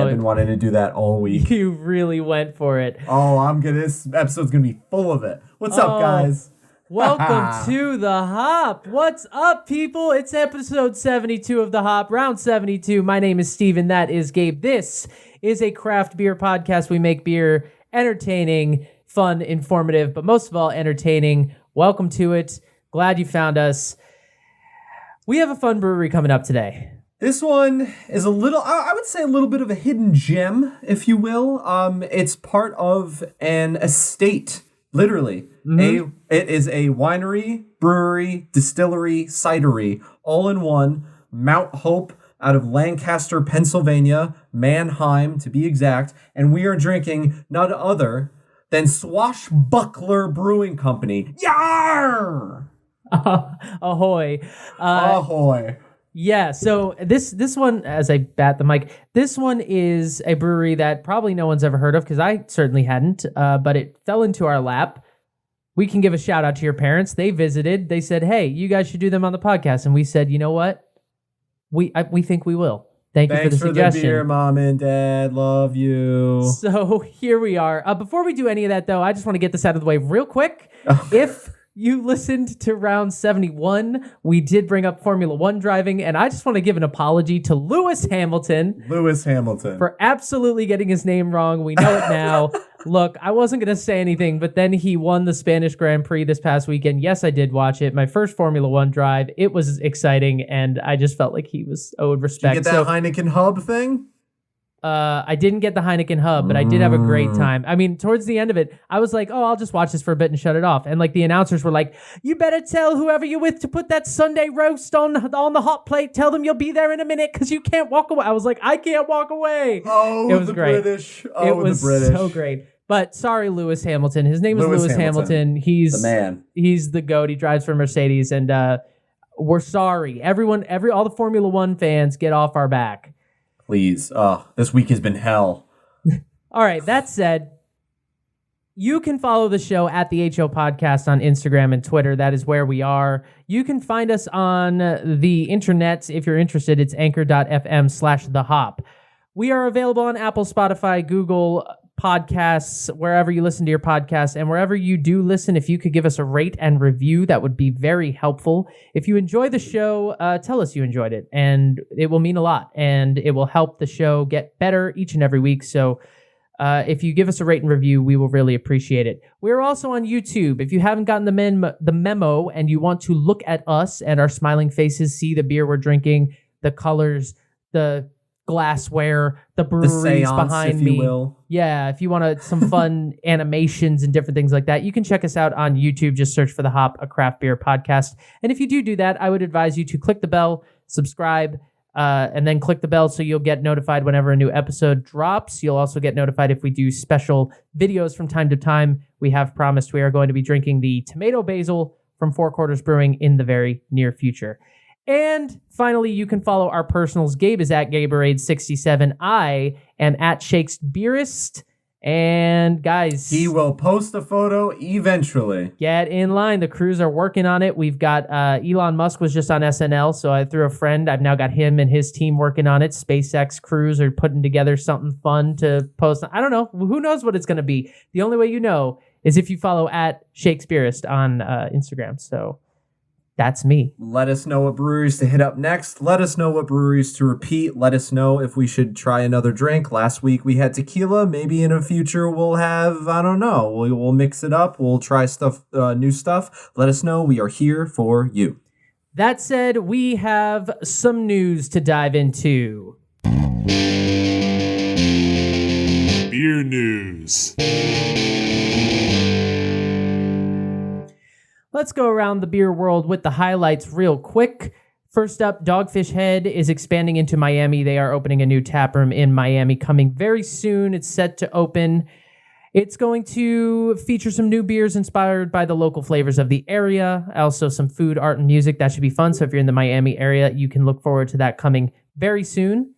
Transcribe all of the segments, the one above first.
I've been wanting to do that all week. You really went for it. This episode's going to be full of it. What's up, guys? Welcome to The Hop. What's up, people? It's episode 72 of The Hop, round 72. My name is Steven. That is Gabe. This is a craft beer podcast. We make beer entertaining, fun, informative, but most of all, entertaining. Welcome to it. Glad you found us. We have a fun brewery coming up today. This one is a little, I would say a little bit of a hidden gem, if you will. It's part of an estate, literally. Mm-hmm. It is a winery, brewery, distillery, cidery, all in one. Mount Hope out of Lancaster, Pennsylvania, Manheim to be exact. And we are drinking none other than Swashbuckler Brewing Company. Yar! Ahoy. Ahoy. Yeah, so this one, as I bat the mic, this one is a brewery that probably no one's ever heard of, because I certainly hadn't, but it fell into our lap. We can give a shout out to your parents. They visited. They said, hey, you guys should do them on the podcast. And we said, you know what? We think we will. Thanks you for the suggestion. The beer, Mom and Dad. Love you. So here we are. Before we do any of that, though, I just want to get this out of the way real quick. If you listened to round 71, we did bring up Formula One driving, and I just want to give an apology to Lewis Hamilton. For absolutely getting his name wrong. We know it now. Look, I wasn't going to say anything, but then he won the Spanish Grand Prix this past weekend. Yes, I did watch it. My first Formula One drive. It was exciting, and I just felt like he was owed respect. Did you get that Heineken hub thing? I didn't get the Heineken hub, but I did have a great time. I mean, towards the end of it, I was like, I'll just watch this for a bit and shut it off. And like the announcers were like, you better tell whoever you're with to put that Sunday roast on the hot plate. Tell them you'll be there in a minute because you can't walk away. I was like, I can't walk away. Oh, it was great. British. Oh, it was so great. But sorry, Lewis Hamilton. His name is Lewis Hamilton. He's the man. He's the GOAT. He drives for Mercedes. And we're sorry. All the Formula One fans, get off our back. Please. This week has been hell. All right. That said, you can follow the show at the HO Podcast on Instagram and Twitter. That is where we are. You can find us on the internet. If you're interested, it's anchor.fm/thehop. We are available on Apple, Spotify, Google Podcasts, wherever you listen to your podcasts, and wherever you do listen, if you could give us a rate and review, that would be very helpful. If you enjoy the show, tell us you enjoyed it, and it will mean a lot, and it will help the show get better each and every week. So if you give us a rate and review, we will really appreciate it. We're also on YouTube. If you haven't gotten the memo and you want to look at us and our smiling faces, see the beer we're drinking, the colors, the glassware, the breweries behind me. Yeah, if you want some fun animations and different things like that, you can check us out on YouTube. Just search for The Hop, a craft beer podcast. And if you do that, I would advise you to click the bell, subscribe, and then click the bell so you'll get notified whenever a new episode drops. You'll also get notified if we do special videos from time to time. We have promised we are going to be drinking the tomato basil from Four Quarters Brewing in the very near future. And finally, you can follow our personals. Gabe is at Gaberade67. I am at Shakes Beerist. And guys, he will post a photo eventually. Get in line. The crews are working on it. We've got Elon Musk was just on SNL, so I threw a friend. I've now got him and his team working on it. SpaceX crews are putting together something fun to post. I don't know. Who knows what it's going to be? The only way you know is if you follow at Shakes Beerist on Instagram. So that's me. Let us know what breweries to hit up next. Let us know what breweries to repeat. Let us know if we should try another drink. Last week we had tequila. Maybe in the future we'll have, I don't know. We'll mix it up. We'll try new stuff. Let us know. We are here for you. That said, we have some news to dive into. Beer news. Let's go around the beer world with the highlights real quick. First up, Dogfish Head is expanding into Miami. They are opening a new tap room in Miami coming very soon. It's set to open. It's going to feature some new beers inspired by the local flavors of the area. Also some food, art, and music. That should be fun. So if you're in the Miami area, you can look forward to that coming very soon.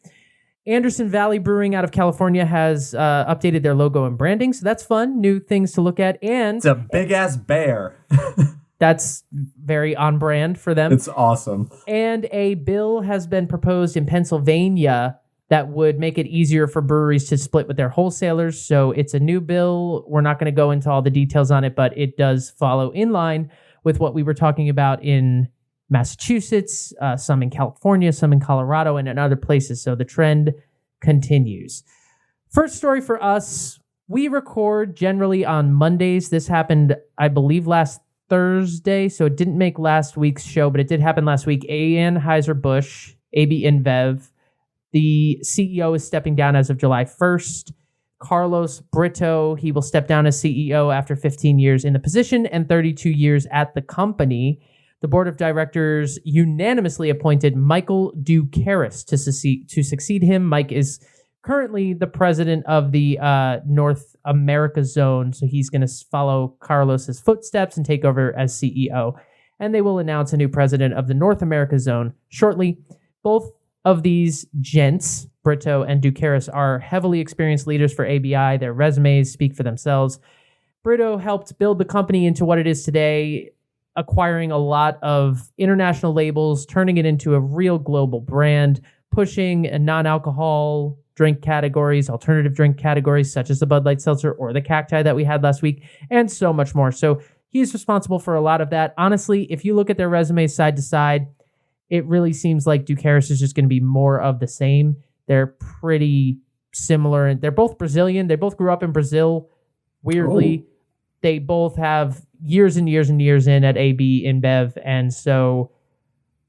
Anderson Valley Brewing out of California has updated their logo and branding. So that's fun. New things to look at. And it's a big-ass bear. That's very on brand for them. It's awesome. And a bill has been proposed in Pennsylvania that would make it easier for breweries to split with their wholesalers. So it's a new bill. We're not going to go into all the details on it, but it does follow in line with what we were talking about in Massachusetts, some in California, some in Colorado, and in other places. So the trend continues. First story for us, we record generally on Mondays. This happened, I believe, last Thursday, so it didn't make last week's show, but it did happen last week. Anheuser-Busch, AB InBev, the CEO is stepping down as of July 1st. Carlos Brito, he will step down as CEO after 15 years in the position and 32 years at the company. The board of directors unanimously appointed Michael Ducaris to succeed him. Mike is currently the president of the North America zone, so he's going to follow Carlos's footsteps and take over as CEO. And they will announce a new president of the North America zone shortly. Both of these gents, Brito and Ducaris, are heavily experienced leaders for ABI. Their resumes speak for themselves. Brito helped build the company into what it is today, acquiring a lot of international labels, turning it into a real global brand, pushing non-alcohol drink categories, alternative drink categories, such as the Bud Light Seltzer or the Cacti that we had last week, and so much more. So he's responsible for a lot of that. Honestly, if you look at their resumes side to side, it really seems like Ducaris is just going to be more of the same. They're pretty similar, and they're both Brazilian. They both grew up in Brazil. Weirdly, They both have years and years and years in at AB InBev, and so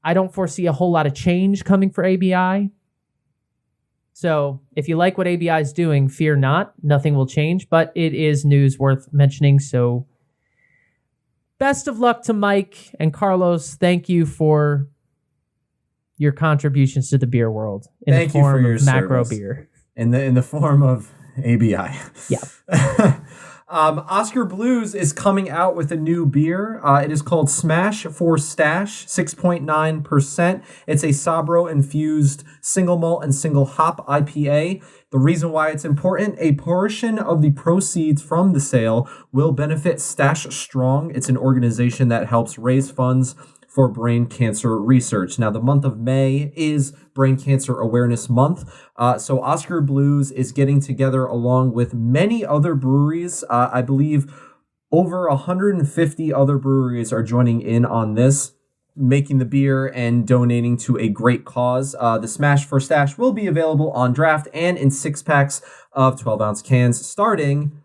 I don't foresee a whole lot of change coming for ABI. So if you like what ABI is doing, fear not. Nothing will change, but it is news worth mentioning. So best of luck to Mike and Carlos. Thank you for your contributions to the beer world in the form of macro beer. In the form of ABI. Yeah. Oscar Blues is coming out with a new beer. It is called Smash for Stash, 6.9%. It's a Sabro infused single malt and single hop IPA. The reason why it's important, a portion of the proceeds from the sale will benefit Stash Strong. It's an organization that helps raise funds for brain cancer research. Now, the month of May is Brain Cancer Awareness Month. So Oscar Blues is getting together along with many other breweries. I believe over 150 other breweries are joining in on this, making the beer and donating to a great cause. The Smash for Stash will be available on draft and in 6-packs of 12-ounce cans starting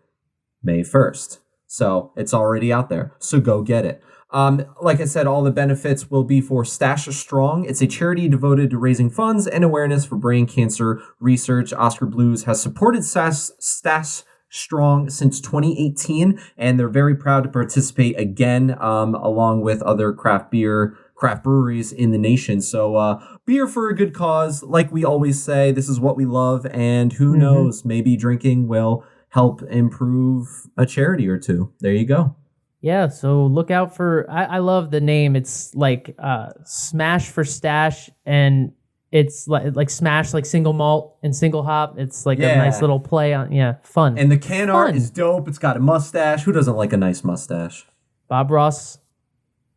May 1st. So it's already out there. So go get it. Like I said, all the benefits will be for Stash Strong. It's a charity devoted to raising funds and awareness for brain cancer research. Oscar Blues has supported Stash Strong since 2018, and they're very proud to participate again, along with other craft breweries in the nation. So, beer for a good cause. Like we always say, this is what we love, and who knows, maybe drinking will help improve a charity or two. There you go. Yeah, so look out for, I love the name. It's like Smash for Stash, and it's like Smash, like single malt and single hop. It's like a nice little play on, fun. And the can art is dope. It's got a mustache. Who doesn't like a nice mustache? Bob Ross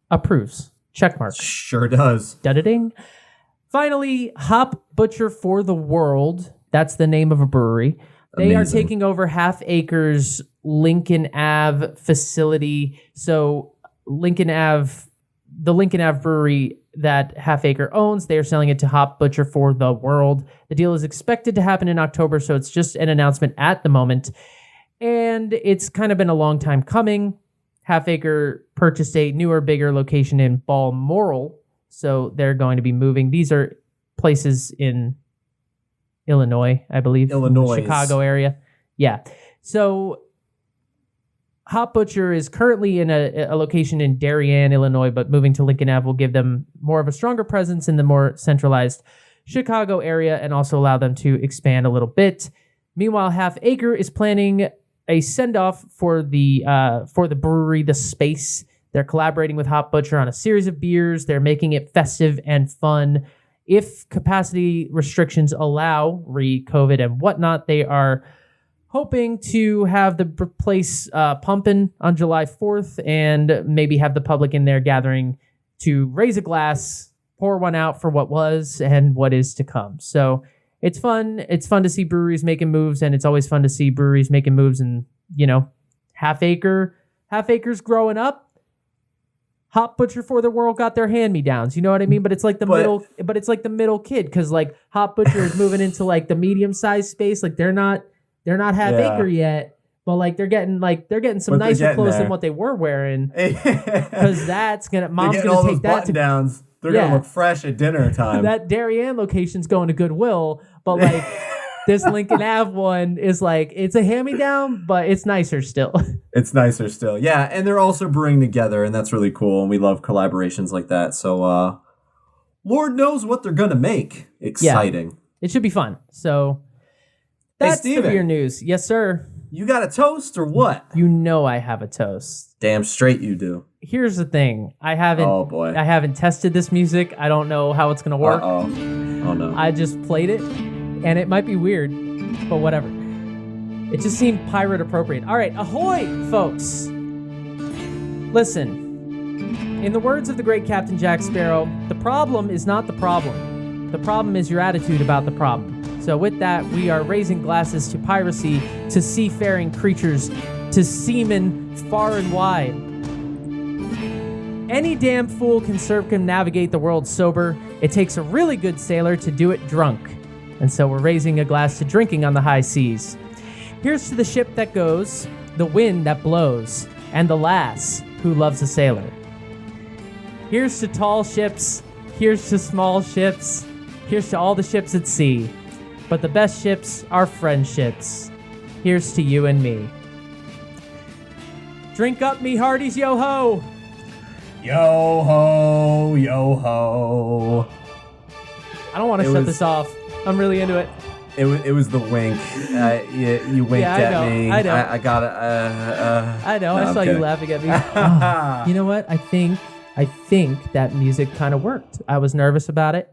approves. Check mark. Sure does. Da-da-ding. Finally, Hop Butcher for the World. That's the name of a brewery. They are taking over Half Acre's Lincoln Ave facility. So the Lincoln Ave brewery that Half Acre owns, they are selling it to Hop Butcher for the World. The deal is expected to happen in October, so it's just an announcement at the moment. And it's kind of been a long time coming. Half Acre purchased a newer, bigger location in Balmoral, so they're going to be moving. These are places in Illinois, I believe. Illinois. Chicago area. Yeah. So Hop Butcher is currently in a location in Darien, Illinois, but moving to Lincoln Ave will give them more of a stronger presence in the more centralized Chicago area and also allow them to expand a little bit. Meanwhile, Half Acre is planning a send-off for the brewery, The Space. They're collaborating with Hop Butcher on a series of beers. They're making it festive and fun. If capacity restrictions allow, re-COVID and whatnot, they are hoping to have the place pumping on July 4th and maybe have the public in there gathering to raise a glass, pour one out for what was and what is to come. So it's fun. It's fun to see breweries making moves, and it's always fun to see breweries making moves. And half acres growing up. Hop Butcher for the World got their hand-me-downs. You know what I mean? But it's like the middle kid, because like Hop Butcher is moving into like the medium-sized space. Like they're not half acre yet, but like they're getting some nicer clothes than what they were wearing. Because mom's gonna take that to downs. They're gonna look fresh at dinner time. That Darien location's going to Goodwill, but like this Lincoln Ave one is like, it's a hand-me-down, but it's nicer still. It's nicer still. Yeah, and they're also brewing together, and that's really cool, and we love collaborations like that. So, Lord knows what they're going to make. Exciting. Yeah, it should be fun. So, that's the beer news. Yes, sir. You got a toast or what? You know I have a toast. Damn straight you do. Here's the thing. I haven't tested this music. I don't know how it's going to work. Uh-oh. Oh, no. I just played it. And it might be weird, but whatever. It just seemed pirate appropriate. All right, ahoy, folks. Listen, in the words of the great Captain Jack Sparrow, the problem is not the problem. The problem is your attitude about the problem. So with that, we are raising glasses to piracy, to seafaring creatures, to seamen far and wide. Any damn fool can circumnavigate the world sober. It takes a really good sailor to do it drunk. And so we're raising a glass to drinking on the high seas. Here's to the ship that goes, the wind that blows, and the lass who loves a sailor. Here's to tall ships, here's to small ships, here's to all the ships at sea. But the best ships are friendships. Here's to you and me. Drink up, me hearties, yo-ho! Yo-ho, yo-ho. I don't want to shut this off. I'm really into it. It was the wink. You winked at me. I know. I got it. I know. I saw you laughing at me. Oh, you know what? I think that music kind of worked. I was nervous about it.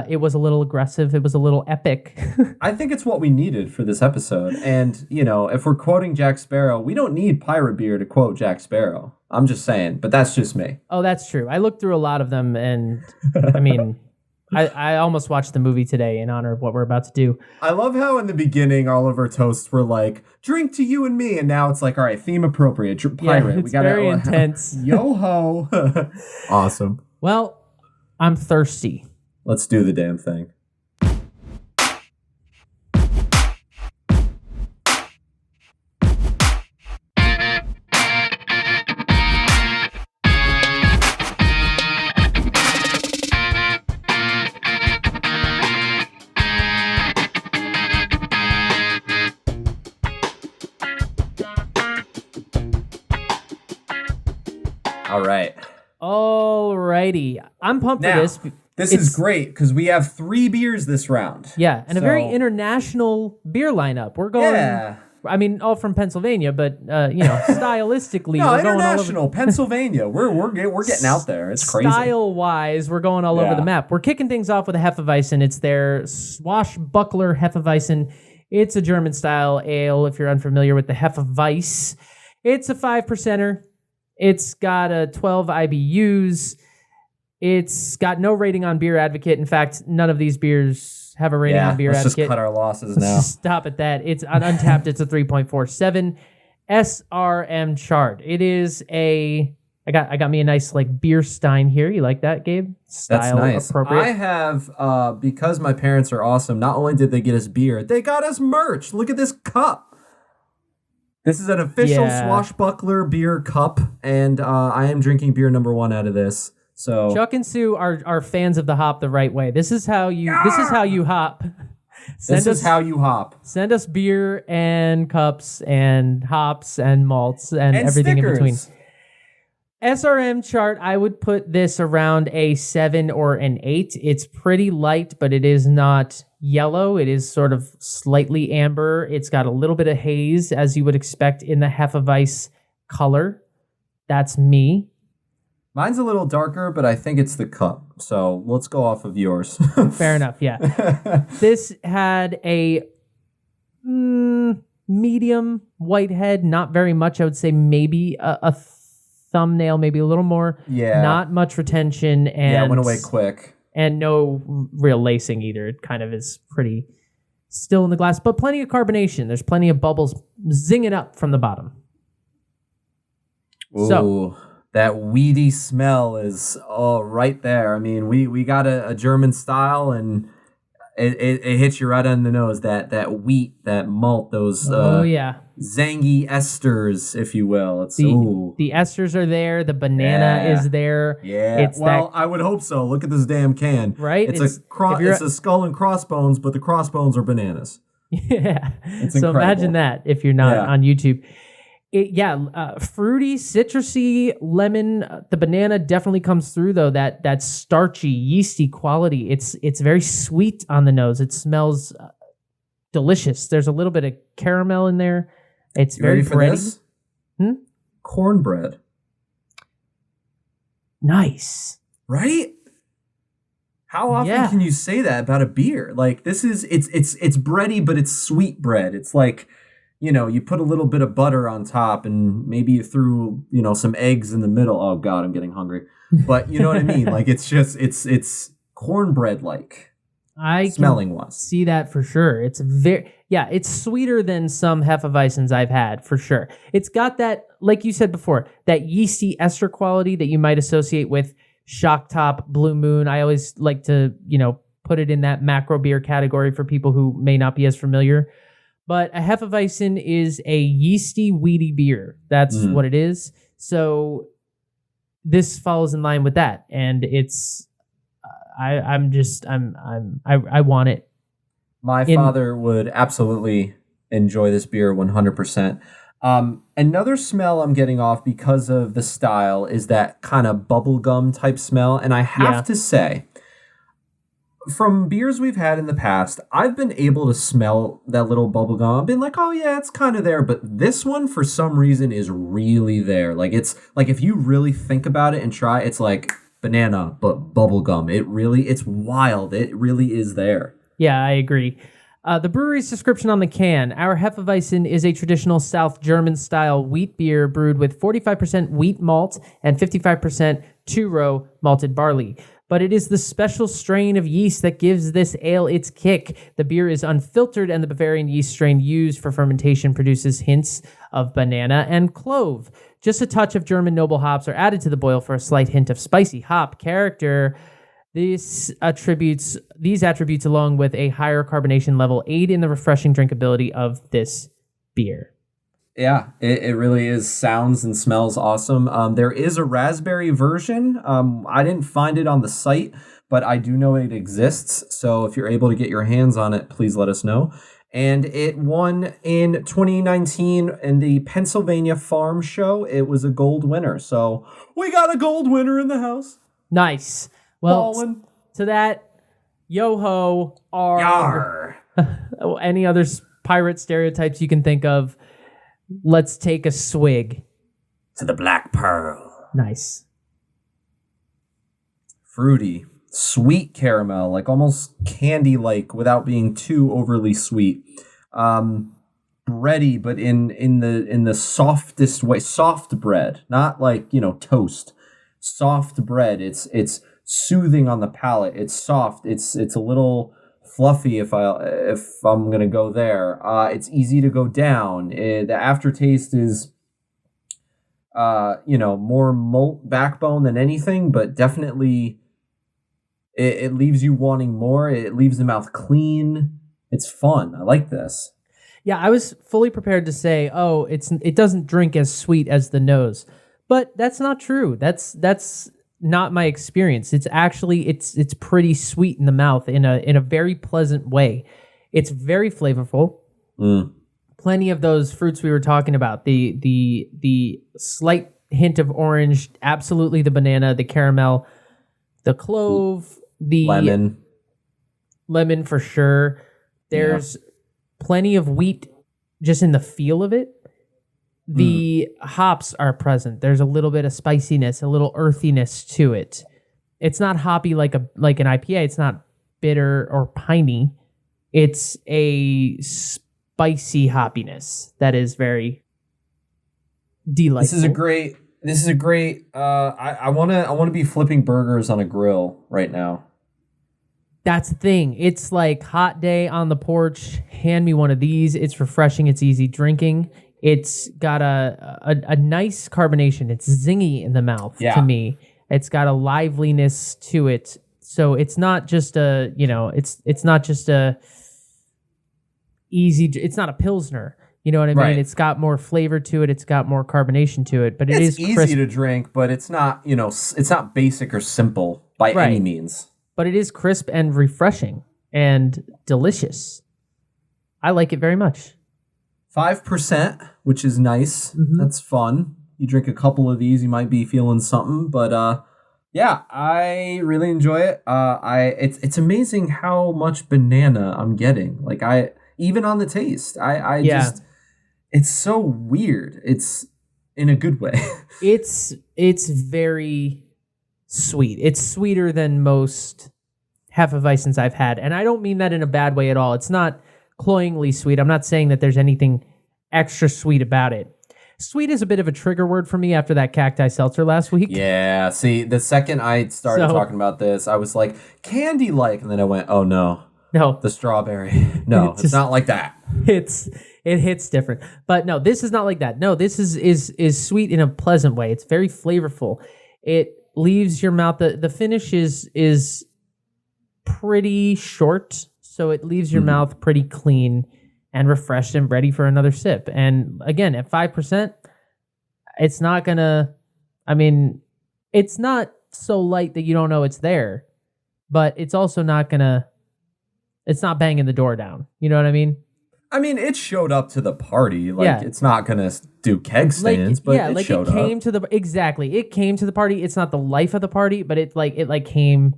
It was a little aggressive. It was a little epic. I think it's what we needed for this episode. And, if we're quoting Jack Sparrow, we don't need pirate beer to quote Jack Sparrow. I'm just saying, but that's just me. Oh, that's true. I looked through a lot of them, and I mean... I almost watched the movie today in honor of what we're about to do. I love how in the beginning all of our toasts were like, drink to you and me, and now it's like, all right, theme appropriate, pirate. It's very intense. Yo-ho. Awesome. Well, I'm thirsty. Let's do the damn thing. Alrighty. I'm pumped for this. This is great because we have 3 beers this round. Yeah, and a very international beer lineup. We're going... Yeah. I mean, all from Pennsylvania, but stylistically, we're going all over Pennsylvania. We're getting out there. It's crazy. Style-wise, we're going all over the map. We're kicking things off with a Hefeweizen. It's their Swashbuckler Hefeweizen. It's a German-style ale, if you're unfamiliar with the Hefeweizen. It's a 5%er. It's got a 12 IBUs. It's got no rating on Beer Advocate. In fact, none of these beers have a rating on Beer Advocate. Let's just cut our losses now. Stop at that. It's on Untapped. It's a 3.47 SRM chart. It is a... I got me a nice beer stein here. You like that, Gabe? Style That's nice. Appropriate. I have, because my parents are awesome, not only did they get us beer, they got us merch. Look at this cup. This is an official Swashbuckler beer cup, and I am drinking beer number 1 out of this. So Chuck and Sue are fans of the hop the right way. This is how you hop. This is how you hop. Send us beer and cups and hops and malts and everything stickers. In between. SRM chart, I would put this around a 7 or an 8. It's pretty light, but it is not yellow. It is sort of slightly amber. It's got a little bit of haze, as you would expect in the Hefeweizen color. That's me. Mine's a little darker, but I think it's the cup. So let's go off of yours. Fair enough, yeah. This had a medium white head, not very much. I would say maybe a thumbnail, maybe a little more. Yeah. Not much retention. And it went away quick. and no real lacing either. It kind of is pretty still in the glass, but plenty of carbonation. There's plenty of bubbles zinging up from the bottom. Ooh, so that weedy smell is right there. I mean, we got a German style, and it hits you right on the nose. That wheat, that malt, those zangy esters, if you will. It's the esters are there. The banana is there. Yeah. I would hope so. Look at this damn can. Right. It's a skull and crossbones, but the crossbones are bananas. Yeah. It's so incredible. Imagine that if you're not on YouTube. Fruity, citrusy, lemon. The banana definitely comes through though. That starchy, yeasty quality. It's very sweet on the nose. It smells delicious. There's a little bit of caramel in there. It's very bready. Cornbread. Nice. Right? How often can you say that about a beer? Like it's bready, but it's sweet bread. It's like, you put a little bit of butter on top and maybe you threw, some eggs in the middle. Oh God, I'm getting hungry. But you know what I mean? Like it's just, it's cornbread like. I smelling wise. See that for sure. It's it's sweeter than some Hefeweizens I've had for sure. It's got that, like you said before, that yeasty ester quality that you might associate with Shock Top, Blue Moon. I always like to, put it in that macro beer category for people who may not be as familiar. But a Hefeweizen is a yeasty, weedy beer. That's what it is. So this falls in line with that, and it's. I want it. My father would absolutely enjoy this beer 100%. Another smell I'm getting off because of the style is that kind of bubblegum type smell. And I have to say, from beers we've had in the past, I've been able to smell that little bubblegum. I've been like, oh yeah, it's kind of there. But this one, for some reason, is really there. Like, it's like if you really think about it and try, it's like banana, but bubblegum. It's wild. It really is there. Yeah, I agree. The brewery's description on the can: our Hefeweizen is a traditional South German-style wheat beer brewed with 45% wheat malt and 55% two-row malted barley. But it is the special strain of yeast that gives this ale its kick. The beer is unfiltered, and the Bavarian yeast strain used for fermentation produces hints of banana and clove. Just a touch of German noble hops are added to the boil for a slight hint of spicy hop character. These attributes, along with a higher carbonation level, aid in the refreshing drinkability of this beer. Yeah, it really is. Sounds and smells awesome. There is a raspberry version. I didn't find it on the site, but I do know it exists. So if you're able to get your hands on it, please let us know. And it won in 2019 in the Pennsylvania Farm Show. It was a gold winner. So we got a gold winner in the house. Nice. Well, to that, yo-ho, Yar. Any other pirate stereotypes you can think of? Let's take a swig. To the Black Pearl. Nice. Fruity. Sweet caramel, like almost candy-like without being too overly sweet. Bready, but in the softest way. Soft bread, not like, toast. Soft bread. It's soothing on the palate. It's soft. It's a little fluffy if I'm gonna go there. It's easy to go down. The aftertaste is more malt backbone than anything, but definitely it leaves you wanting more. It leaves the mouth clean. It's fun. I like this. Yeah, I was fully prepared to say, it doesn't drink as sweet as the nose, but that's not true. That's not my experience. It's actually it's pretty sweet in the mouth in a very pleasant way. It's very flavorful. Plenty of those fruits we were talking about. The slight hint of orange, absolutely the banana, the caramel, the clove, the lemon for sure. There's plenty of wheat just in the feel of it. The hops are present. There's a little bit of spiciness, a little earthiness to it. It's not hoppy like an IPA. It's not bitter or piney. It's a spicy hoppiness that is very delightful. This is a great I want to be flipping burgers on a grill right now. That's the thing. It's like hot day on the porch. Hand me one of these. It's refreshing. It's easy drinking. It's got a nice carbonation. It's zingy in the mouth to me. It's got a liveliness to it. So it's not just it's not just a easy. It's not a Pilsner. You know what I mean? Right. It's got more flavor to it. It's got more carbonation to it. But it's easy easy to drink, but it's not it's not basic or simple by any means. But it is crisp and refreshing and delicious. I like it very much. 5%, which is nice. Mm-hmm. That's fun. You drink a couple of these, you might be feeling something. But yeah, I really enjoy it. It's amazing how much banana I'm getting. Like even on the taste, just it's so weird. It's in a good way. It's very sweet. It's sweeter than most Hefeweizens I've had. And I don't mean that in a bad way at all. It's not cloyingly sweet. I'm not saying that there's anything extra sweet about it. Sweet is a bit of a trigger word for me after that cacti seltzer last week. Yeah, see, the second I started talking about this, I was like, candy-like. And then I went, oh, no. No. The strawberry. No, it's not like that. It hits different. But no, this is not like that. No, this is sweet in a pleasant way. It's very flavorful. It leaves your mouth, the finish is pretty short, so it leaves your mouth pretty clean and refreshed and ready for another sip. And again, at 5%, it's not gonna, it's not so light that you don't know it's there, but it's also not gonna, it's not banging the door down. You know what I mean? It showed up to the party. It's not going to do keg stands, but it showed up. It came to the party. It's not the life of the party, but it came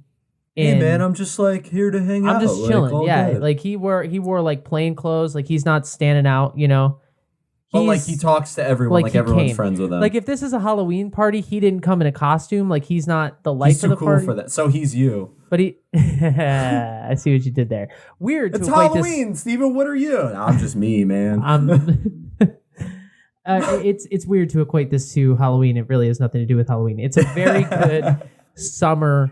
in. Hey, man, I'm just here to hang out. I'm just chilling. Good. He wore like plain clothes. Like he's not standing out, But he talks to everyone, like everyone's friends with him. Like if this is a Halloween party, he didn't come in a costume. Like he's not the life of the party. He's too cool for that. So he's you. But I see what you did there. Weird. It's Halloween, Steven. What are you? No, I'm just me, man. It's weird to equate this to Halloween. It really has nothing to do with Halloween. It's a very good summer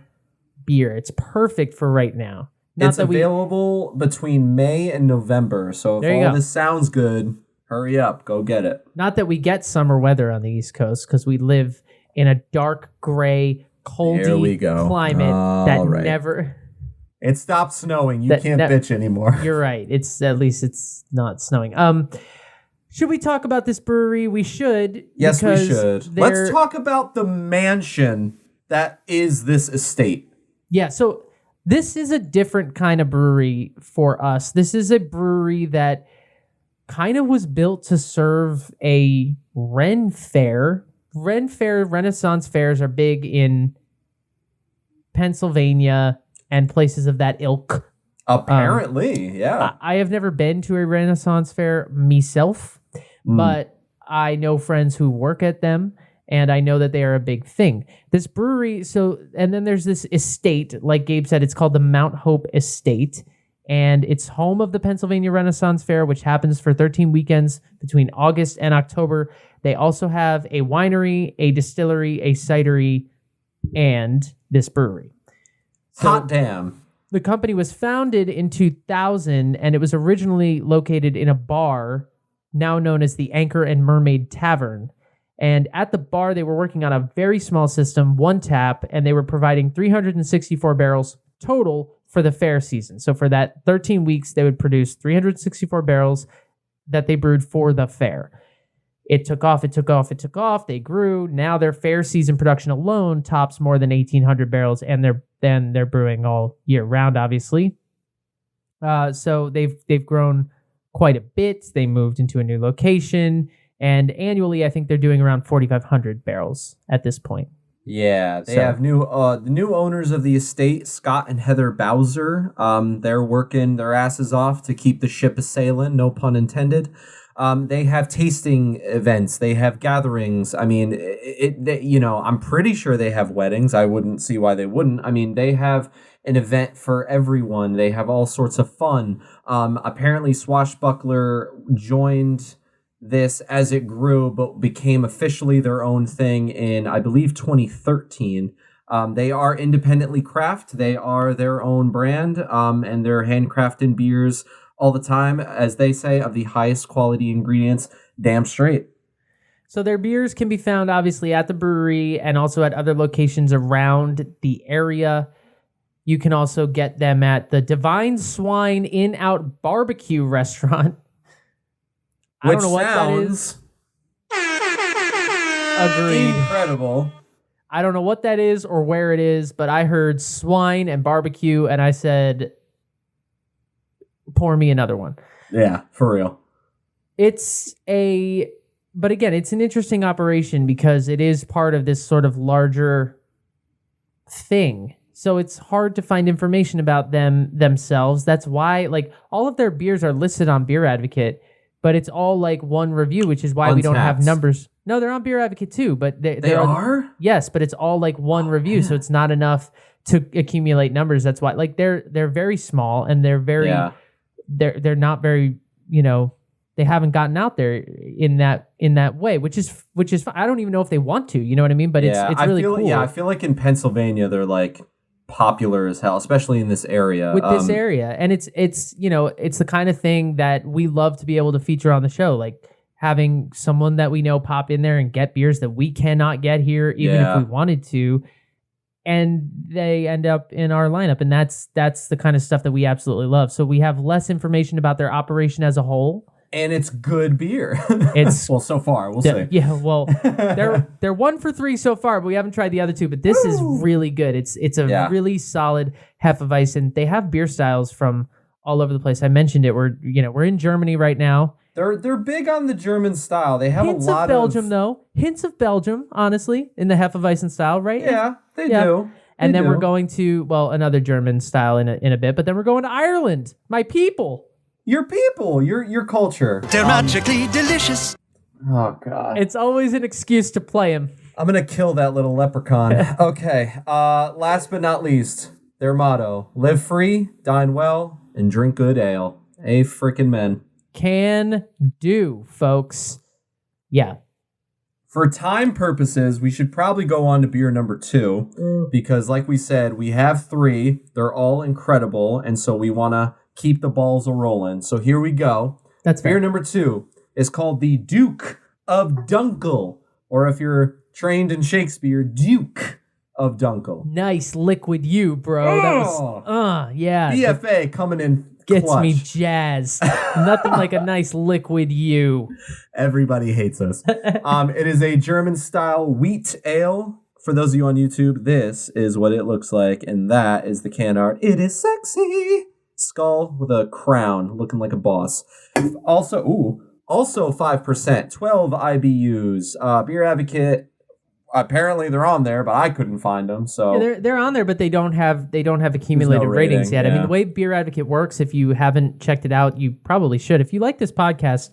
beer. It's perfect for right now. It's available between May and November. So if all this sounds good, hurry up, go get it. Not that we get summer weather on the East Coast because we live in a dark gray, coldy climate never. It stopped snowing. You can't bitch anymore. You're right. At least it's not snowing. Should we talk about this brewery? We should. Yes, we should. Let's talk about the mansion that is this estate. Yeah, so this is a different kind of brewery for us. This is a brewery that kind of was built to serve a Ren Fair. Ren Fair, Renaissance fairs are big in Pennsylvania and places of that ilk. Apparently, yeah. I have never been to a Renaissance fair myself, but I know friends who work at them, and I know that they are a big thing. This brewery, and then there's this estate, like Gabe said, it's called the Mount Hope Estate, and it's home of the Pennsylvania Renaissance Faire, which happens for 13 weekends between August and October. They also have a winery, a distillery, a cidery, and this brewery. Hot damn. The company was founded in 2000, and it was originally located in a bar now known as the Anchor and Mermaid Tavern. And at the bar, they were working on a very small system, one tap, and they were providing 364 barrels total for the fair season. So for that 13 weeks, they would produce 364 barrels that they brewed for the fair. It took off. They grew. Now their fair season production alone tops more than 1,800 barrels, and they're brewing all year round, obviously. So they've grown quite a bit. They moved into a new location, and annually, I think they're doing around 4,500 barrels at this point. Yeah, they have the new owners of the estate, Scott and Heather Bowser. They're working their asses off to keep the ship a-sailing, no pun intended. They have tasting events. They have gatherings. I'm pretty sure they have weddings. I wouldn't see why they wouldn't. They have an event for everyone. They have all sorts of fun. Apparently, Swashbuckler joined this as it grew, but became officially their own thing in, I believe, 2013. They are independently craft. They are their own brand, and they're handcrafted beers all the time, as they say, of the highest quality ingredients. Damn straight. So their beers can be found obviously at the brewery and also at other locations around the area. You can also get them at the Divine Swine In-Out Barbecue Restaurant. I don't know what that is. Agreed. Incredible. I don't know what that is or where it is, but I heard swine and barbecue, and I said, pour me another one. Yeah, for real. But again, it's an interesting operation because it is part of this sort of larger thing. So it's hard to find information about them themselves. That's why, like, all of their beers are listed on Beer Advocate, but it's all like one review, which is why we don't have numbers. No, they're on Beer Advocate too, but they are? Yes, but it's all like one review, so it's not enough to accumulate numbers. That's why, like, they're very small and they're very they're not very, they haven't gotten out there in that way, which is fine. I don't even know if they want to, you know what I mean? But it's really cool. Yeah, I feel like in Pennsylvania they're like popular as hell, especially in this area. With this area, and it's it's the kind of thing that we love to be able to feature on the show, like having someone that we know pop in there and get beers that we cannot get here, even if we wanted to, and they end up in our lineup, and that's the kind of stuff that we absolutely love. So we have less information about their operation as a whole. And it's good beer. It's well, so far we'll see. Yeah, well, they're 1 for 3 so far, but we haven't tried the other 2. But this is really good. It's a really solid Hefeweizen. They have beer styles from all over the place. I mentioned it. We're in Germany right now. They're big on the German style. They have hints a lot of Belgium though. Hints of Belgium, honestly, in the Hefeweizen style, right? Yeah, they do. And then we're going to another German style in a bit. But then we're going to Ireland. My people. Your people, your culture. They're magically delicious. Oh, God. It's always an excuse to play him. I'm going to kill that little leprechaun. Okay. Last but not least, their motto: live free, dine well, and drink good ale. Frickin' men. Can do, folks. Yeah. For time purposes, we should probably go on to beer number 2 because, like we said, we have 3. They're all incredible, and so we want to keep the balls a-rolling. So here we go. That's fair. Beer number 2 is called the Duke of Dunkel, or if you're trained in Shakespeare, Duke of Dunkel. Nice liquid you, bro. That was, yeah. BFA coming in gets clutch. me jazzed. Nothing like a nice liquid you. Everybody hates us. It is a German-style wheat ale. For those of you on YouTube, this is what it looks like, and that is the can art. It is sexy. Skull with a crown, looking like a boss. Also 5%, 12 IBUs. Beer Advocate. Apparently they're on there, but I couldn't find them. So they're on there, but they don't have accumulated ratings yet. Yeah. I mean, the way Beer Advocate works, if you haven't checked it out, you probably should. If you like this podcast,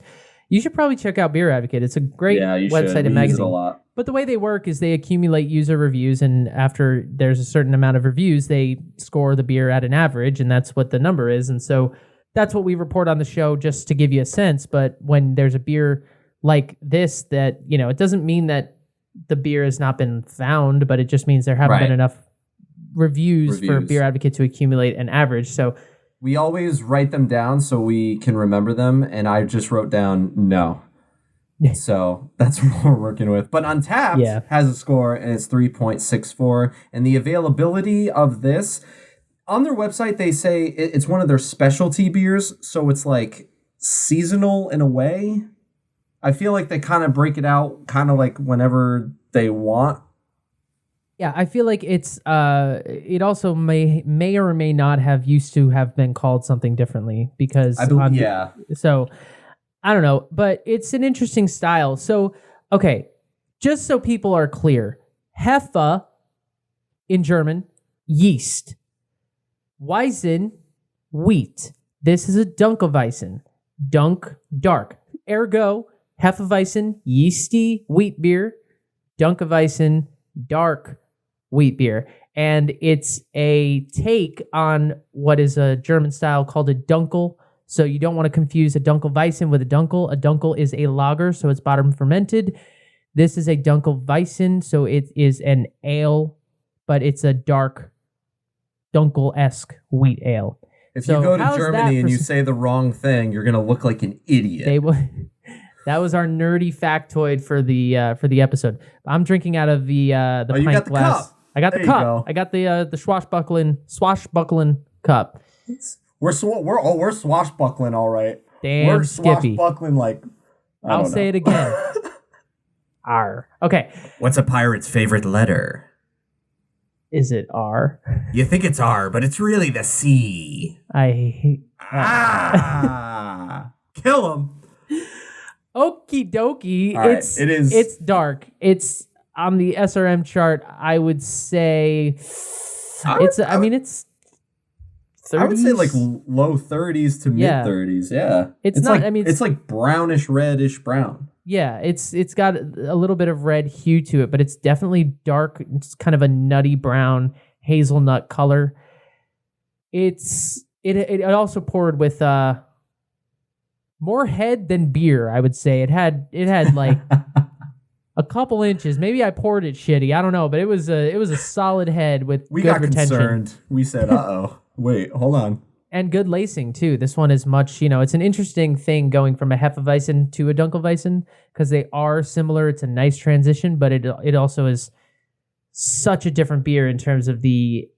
you should probably check out Beer Advocate. It's a great website and magazine. Use it a lot. But the way they work is they accumulate user reviews, and after there's a certain amount of reviews, they score the beer at an average, and that's what the number is. And so that's what we report on the show, just to give you a sense. But when there's a beer like this, that, it doesn't mean that the beer has not been found, but it just means there haven't been enough reviews for Beer Advocate to accumulate an average. So we always write them down so we can remember them, and I just wrote down no. So that's what we're working with. But Untapped has a score, and it's 3.64. And the availability of this, on their website, they say it's one of their specialty beers, so it's like seasonal in a way. I feel like they kind of break it out kind of like whenever they want. Yeah, I feel like it's it also may or may not have used to have been called something differently because so I don't know, but it's an interesting style. So, okay, just so people are clear, Hefe in German, yeast. Weizen, wheat. This is a Dunkelweizen. Dunk, dark. Ergo, Hefeweizen, yeasty wheat beer. Dunkelweizen, dark wheat beer. And it's a take on what is a German style called a Dunkel. So you don't want to confuse a Dunkelweizen with a Dunkel. A Dunkel is a lager, so it's bottom fermented. This is a Dunkelweizen, so it is an ale but it's a dark Dunkel-esque wheat ale. If So you go to how's that Germany and for you say the wrong thing, you're gonna look like an idiot. They will. That was our nerdy factoid for the episode. I'm drinking out of the Oh, you pint got the glass. cup. I got There the you cup. go. I got the swashbuckling cup. We're swashbuckling, all right. Damn, We're Skippy. swashbuckling like. I'll say it again. R. Okay. What's a pirate's favorite letter? Is it R? You think it's R, but it's really the C. Kill him. Okie dokie. All right, It's it is- It's dark. It's on the SRM chart. I would say it's 30s. I would say like low 30s to mid Yeah. 30s. Yeah. It's not- Like, I mean, it's like brownish, reddish brown. Yeah, it's got a little bit of red hue to it, but it's definitely dark. It's kind of a nutty brown hazelnut color. It also poured with more head than beer, I would say. It had like a couple inches. Maybe I poured it shitty. I don't know, but it was a solid head with We good got retention. concerned. We said, "Uh-oh. Wait, hold on." And good lacing too. This one is much, it's an interesting thing going from a Hefeweizen to a Dunkelweizen because they are similar. It's a nice transition, but it also is such a different beer in terms of the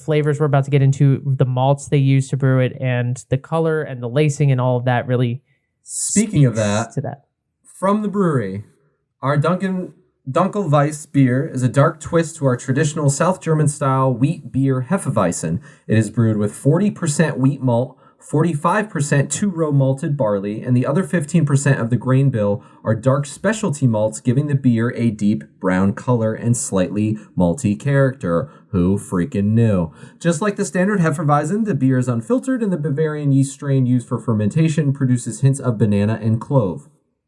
flavors we're about to get into, the malts they use to brew it, and the color and the lacing and all of that really. Speaking of that, to that. from the brewery, our Dunkelweiss beer is a dark twist to our traditional South German style wheat beer Hefeweizen. It is brewed with 40% wheat malt, 45% two-row malted barley, and the other 15% of the grain bill are dark specialty malts, giving the beer a deep brown color and slightly malty character. Who freaking knew? Just like the standard Hefeweizen, the beer is unfiltered, and the Bavarian yeast strain used for fermentation produces hints of banana and clove.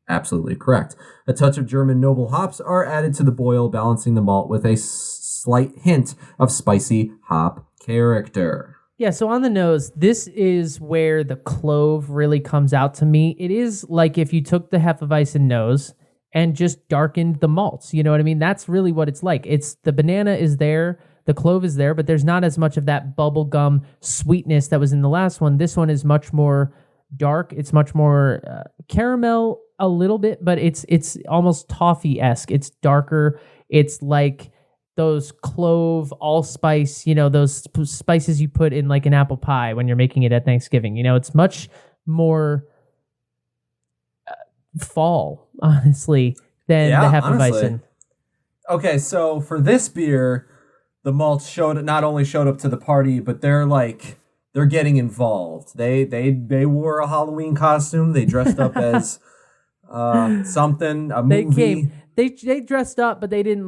Absolutely correct. A touch of German noble hops are added to the boil, balancing the malt with a slight hint of spicy hop character. Yeah, so on the nose, this is where the clove really comes out to me. It is like if you took the Hefeweizen nose and just darkened the malts. You know what I mean? That's really what it's like. It's the banana is there, the clove is there, but there's not as much of that bubblegum sweetness that was in the last one. This one is much more dark. It's much more caramel a little bit, but it's almost toffee-esque. It's darker. It's like those clove allspice, those spices you put in like an apple pie when you're making it at Thanksgiving. It's much more fall, honestly, than the Hefeweizen. Honestly. Okay, so for this beer, the malts not only showed up to the party, but they're getting involved. They wore a Halloween costume. They dressed up as something, a movie. They dressed up, but they didn't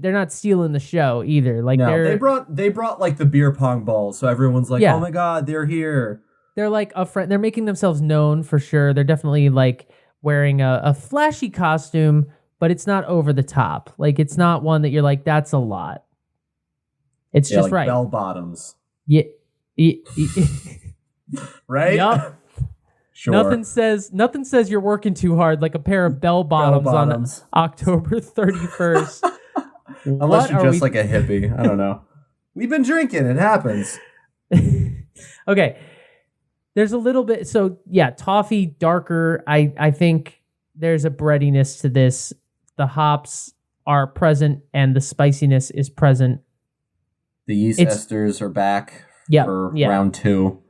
they're not stealing the show either. Like no, they brought like the beer pong balls, so everyone's like, Yeah. oh my god, they're here. They're like a friend. They're making themselves known for sure. They're definitely like wearing a flashy costume, but it's not over the top. Like it's not one that you're like, that's a lot. It's just like right. Bell bottoms. Yeah. Right? Yup. Sure. Nothing says you're working too hard like a pair of bell bottoms on October 31st. Unless you're just like a hippie. I don't know. We've been drinking. It happens. Okay. There's a little bit. So yeah, toffee, darker. I think there's a breadiness to this. The hops are present and the spiciness is present. The yeast esters are back for round 2.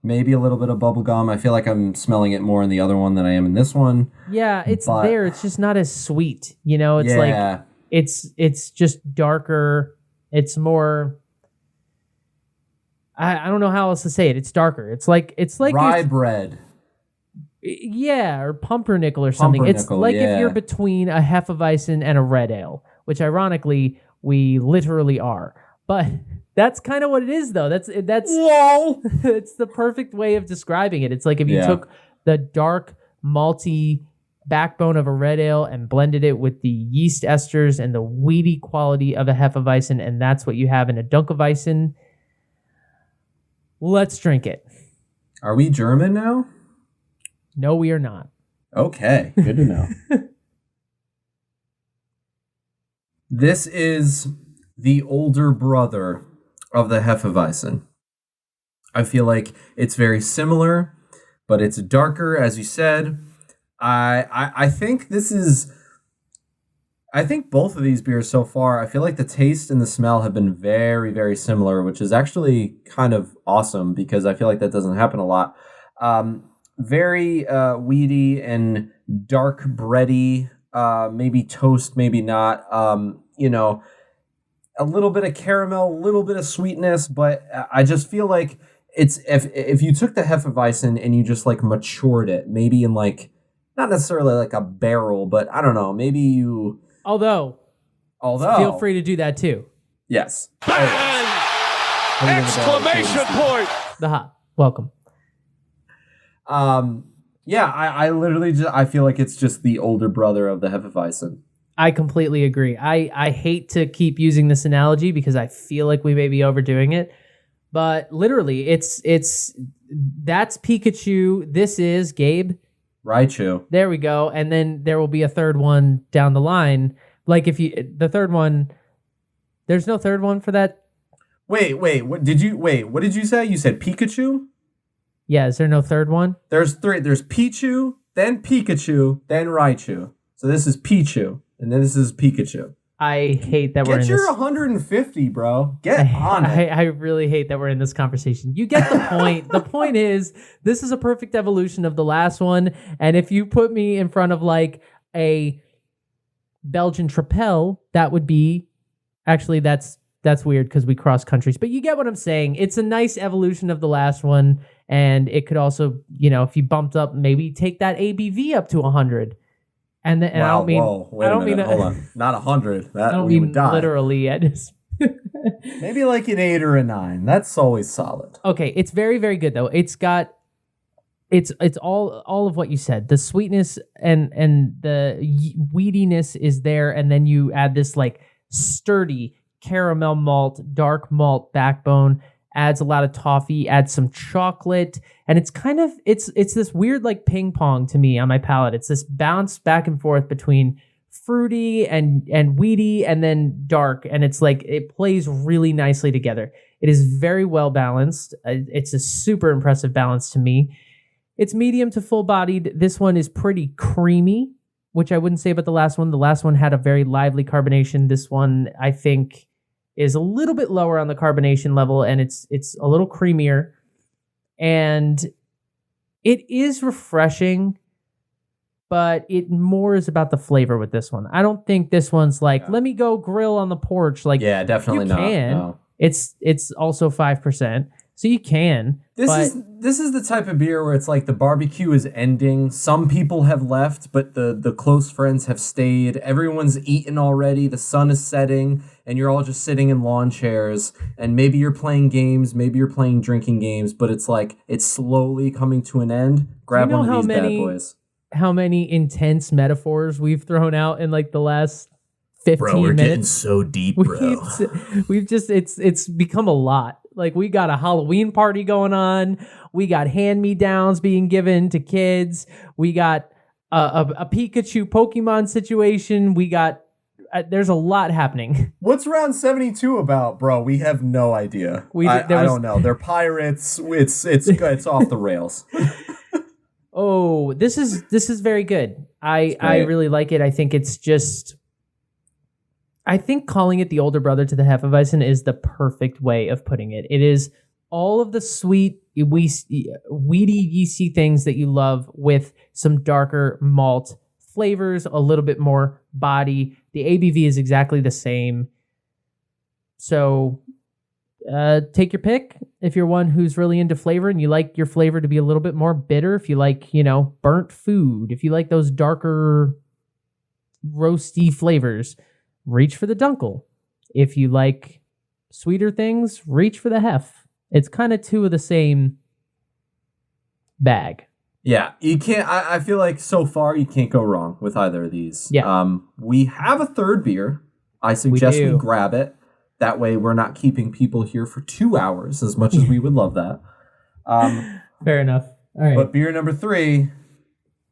Maybe a little bit of bubblegum. I feel like I'm smelling it more in the other one than I am in this one. Yeah, it's there. It's just not as sweet. It's like it's just darker. It's more. I don't know how else to say it. It's darker. It's like rye bread. Yeah, or pumpernickel or something. It's like if you're between a Hefeweizen and a red ale, which ironically we literally are. But that's kind of what it is, though. That's whoa. It's the perfect way of describing it. It's like if you took the dark malty backbone of a red ale and blended it with the yeast esters and the weedy quality of a Hefeweizen, and that's what you have in a Dunkelweizen. Let's drink it. Are we German now? No, we are not. Okay, good to know. This is the older brother of the Hefeweizen. I feel like it's very similar, but it's darker, as you said. I think this is... I think both of these beers so far, I feel like the taste and the smell have been very, very similar, which is actually kind of awesome because I feel like that doesn't happen a lot. Very weedy and dark bready, maybe toast, maybe not. You know, a little bit of caramel, a little bit of sweetness, but I just feel like it's if you took the Hefeweizen and you just like matured it, maybe in like not necessarily like a barrel, but I don't know, maybe you. Although feel free to do that too. Yes. Exclamation point! The hot welcome. Yeah, I literally just I feel like it's just the older brother of the Hefeweizen. I completely agree. I hate to keep using this analogy because I feel like we may be overdoing it, but literally it's that's Pikachu. This is Gabe. Raichu. There we go. And then there will be a third one down the line. Like if you the third one, there's no third one for that. Wait, what did you say? You said Pikachu? Yeah, is there no third one? There's three. There's Pichu, then Pikachu, then Raichu. So this is Pichu, and then this is Pikachu. I hate that we're in this. Get your this. 150, bro. Get on it. I really hate that we're in this conversation. You get the point. The point is, this is a perfect evolution of the last one. And if you put me in front of like a Belgian Trapel, that would be... Actually, that's weird because we cross countries. But you get what I'm saying. It's a nice evolution of the last one. And it could also, you know, if you bumped up, maybe take that ABV up to 100. And then, wow, I don't mean, wait a minute, hold on, not 100. That I don't we mean would die. literally. I just maybe like an 8 or a 9. That's always solid. Okay, it's very, very good though. It's got, it's all of what you said. The sweetness and the weediness is there, and then you add this like sturdy caramel malt, dark malt backbone. Adds a lot of toffee, adds some chocolate, and it's kind of it's this weird like ping pong to me on my palate. It's this bounce back and forth between fruity and weedy and then dark, and it's like it plays really nicely together. It is very well balanced. It's a super impressive balance to me. It's medium to full bodied. This one is pretty creamy, which I wouldn't say about the last one. The last one had a very lively carbonation. This one, I think, is a little bit lower on the carbonation level, and it's a little creamier, and it is refreshing, but it more is about the flavor with this one. I don't think this one's like, let me go grill on the porch. Like, yeah, definitely you not. can. No. It's also 5%, so you can. This is the type of beer where it's like the barbecue is ending. Some people have left, but the close friends have stayed. Everyone's eaten already. The sun is setting, and you're all just sitting in lawn chairs. And maybe you're playing games, maybe you're playing drinking games, but it's like it's slowly coming to an end. Grab one of these bad boys. How many intense metaphors we've thrown out in like the last 15 minutes. Bro, we're getting so deep, bro. We've just it's become a lot. Like we got a Halloween party going on. We got hand-me-downs being given to kids. We got a Pikachu Pokemon situation. We got there's a lot happening. What's round 72 about, bro? We have no idea. I don't know. They're pirates. It's off the rails. Oh, this is very good. I really like it. I think it's just. I think calling it the older brother to the Hefeweizen is the perfect way of putting it. It is all of the sweet, weedy, yeasty things that you love with some darker malt flavors, a little bit more body. The ABV is exactly the same. So take your pick. If you're one who's really into flavor and you like your flavor to be a little bit more bitter, if you like, burnt food, if you like those darker, roasty flavors, reach for the Dunkel. If you like sweeter things, reach for the Hef. It's kind of two of the same bag. Yeah, you can't. I feel like so far you can't go wrong with either of these. Yeah. We have a third beer. I suggest we grab it. That way we're not keeping people here for 2 hours as much as we would love that. Fair enough. All right. But beer number 3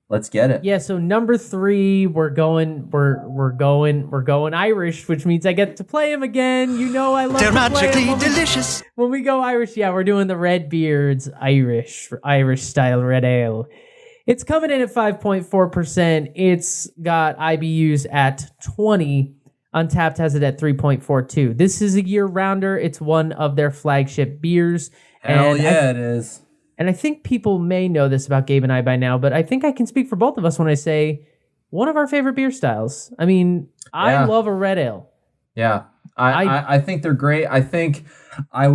Let's get it. Yeah, so number 3, we're going Irish, which means I get to play him again. You know I love They're to play magically him delicious. when we go Irish. Yeah, we're doing the Red Beard's Irish style red ale. It's coming in at 5.4%. It's got IBUs at 20. Untapped has it at 3.42. This is a year-rounder. It's one of their flagship beers. Hell yeah, it is. And I think people may know this about Gabe and I by now, but I think I can speak for both of us when I say one of our favorite beer styles. I mean, I love a red ale. Yeah, I think they're great. I think I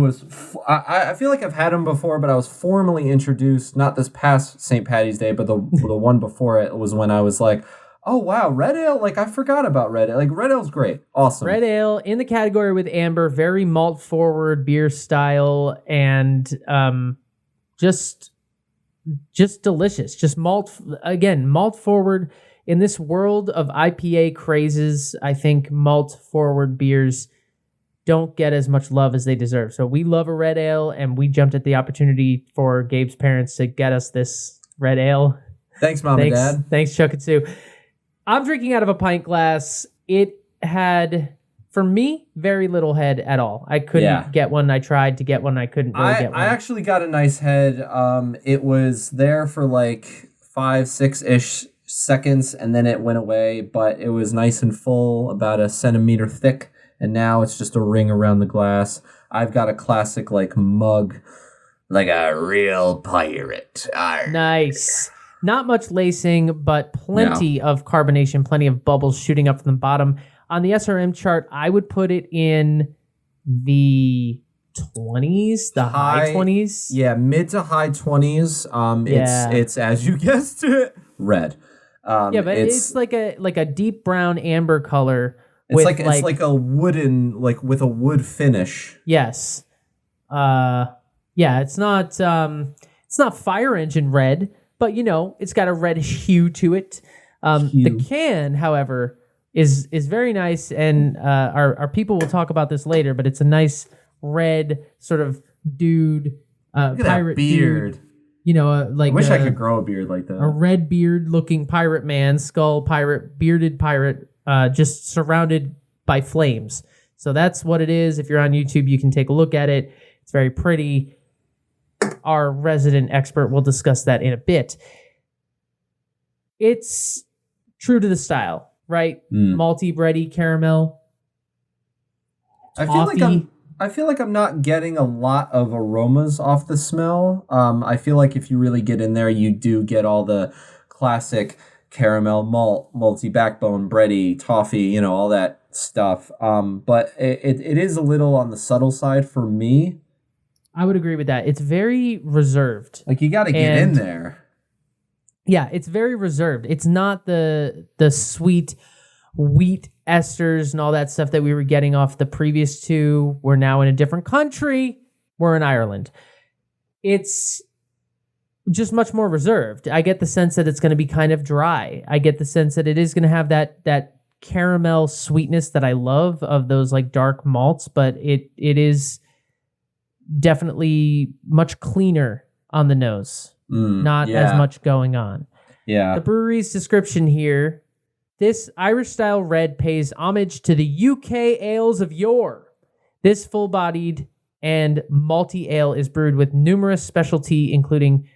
feel like I've had them before, but I was formally introduced, not this past St. Patty's Day, but the one before it was when I was like, oh, wow, red ale? Like, I forgot about red ale. Like, red ale's great. Awesome. Red ale in the category with amber, very malt-forward beer style, and just delicious. Just malt forward. In this world of IPA crazes, I think malt forward beers don't get as much love as they deserve. So we love a red ale, and we jumped at the opportunity for Gabe's parents to get us this red ale. Thanks, Mom and Dad. Thanks, Chuck and Sue. I'm drinking out of a pint glass. It had, for me, very little head at all. I couldn't get one. I tried to get one. I couldn't really get one. I actually got a nice head. It was there for like 5-6-ish seconds, and then it went away, but it was nice and full, about a centimeter thick, and now it's just a ring around the glass. I've got a classic like mug, like a real pirate. Arr. Nice. Not much lacing, but plenty of carbonation, plenty of bubbles shooting up from the bottom. On the SRM chart, I would put it in the 20s, the high 20s. Yeah, mid to high 20s. It's as you guessed it, red. But it's like a deep brown amber color. It's like a wooden, like with a wood finish. Yes. It's not fire engine red, but it's got a reddish hue to it. The can, however, is very nice, and our people will talk about this later, but it's a nice red sort of dude, Look at pirate that beard. I wish I could grow a beard like that. A red beard looking pirate man, skull pirate, bearded pirate, just surrounded by flames. So that's what it is. If you're on YouTube, you can take a look at it. It's very pretty. Our resident expert will discuss that in a bit. It's true to the style, right? Malty, bready, caramel. Toffee. I feel like I'm not getting a lot of aromas off the smell. I feel like if you really get in there, you do get all the classic caramel, malt, malty backbone, bready, toffee, all that stuff. But it is a little on the subtle side for me. I would agree with that. It's very reserved. Like, you got to get in there. Yeah, it's very reserved. It's not the sweet wheat esters and all that stuff that we were getting off the previous two. We're now in a different country. We're in Ireland. It's just much more reserved. I get the sense that it's going to be kind of dry. I get the sense that it is going to have that caramel sweetness that I love of those like dark malts, but it is definitely much cleaner on the nose. Not as much going on. Yeah. The brewery's description here: this Irish-style red pays homage to the UK ales of yore. This full-bodied and malty ale is brewed with numerous specialty, including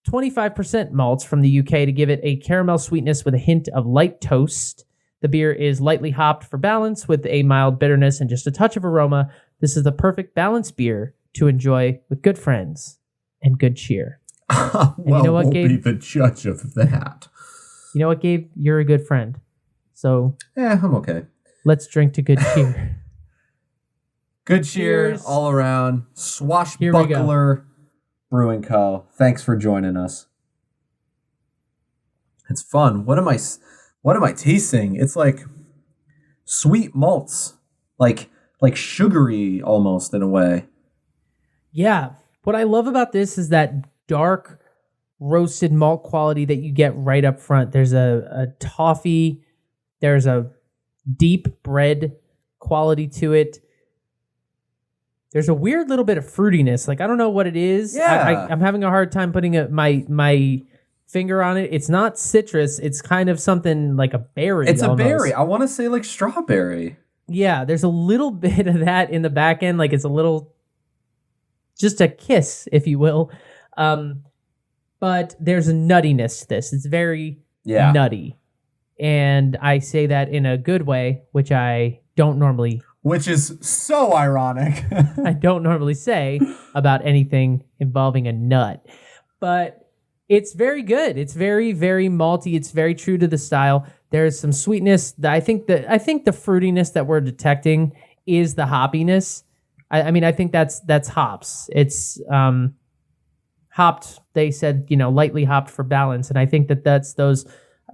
25% malts from the UK to give it a caramel sweetness with a hint of light toast. The beer is lightly hopped for balance with a mild bitterness and just a touch of aroma. This is the perfect balanced beer to enjoy with good friends and good cheer. Well, you know what, we'll Gabe? be the judge of that. You know what, Gabe? You're a good friend. So I'm okay. let's drink to good cheer. Good cheer Cheers. all around. Swashbuckler Brewing Co. Thanks for joining us. It's fun. What am I tasting? It's like sweet malts, like sugary almost in a way. Yeah. What I love about this is that dark roasted malt quality that you get right up front. There's a toffee. There's a deep bread quality to it. There's a weird little bit of fruitiness. Like, I don't know what it is. Yeah. I'm having a hard time putting my finger on it. It's not citrus. It's kind of something like a berry. It's almost. a berry. I want to say like strawberry. Yeah, there's a little bit of that in the back end. Like it's a little, just a kiss, if you will. But there's a nuttiness to this. It's very nutty. And I say that in a good way, which I don't normally. Which is so ironic. I don't normally say about anything involving a nut. But it's very good. It's very, very malty. It's very true to the style. There's some sweetness. I think the fruitiness that we're detecting is the hoppiness. I mean, I think that's hops. It's hopped. They said, lightly hopped for balance, and I think that's those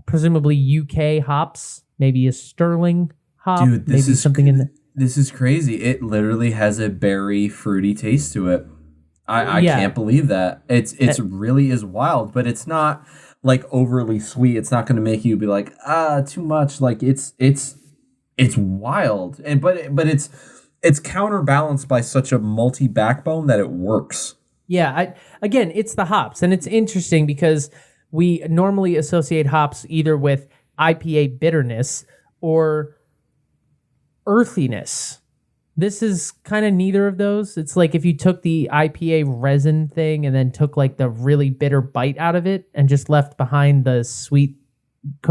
presumably UK hops, maybe a Sterling hop. Dude, maybe something in the. This is crazy. It literally has a berry fruity taste to it. I can't believe that. It's really is wild, but it's not like overly sweet. It's not going to make you be like, too much. Like it's wild. But it's counterbalanced by such a multi backbone that it works. Yeah, again, it's the hops, and it's interesting because we normally associate hops either with IPA bitterness or earthiness. This is kind of neither of those. It's like if you took the IPA resin thing and then took like the really bitter bite out of it and just left behind the sweet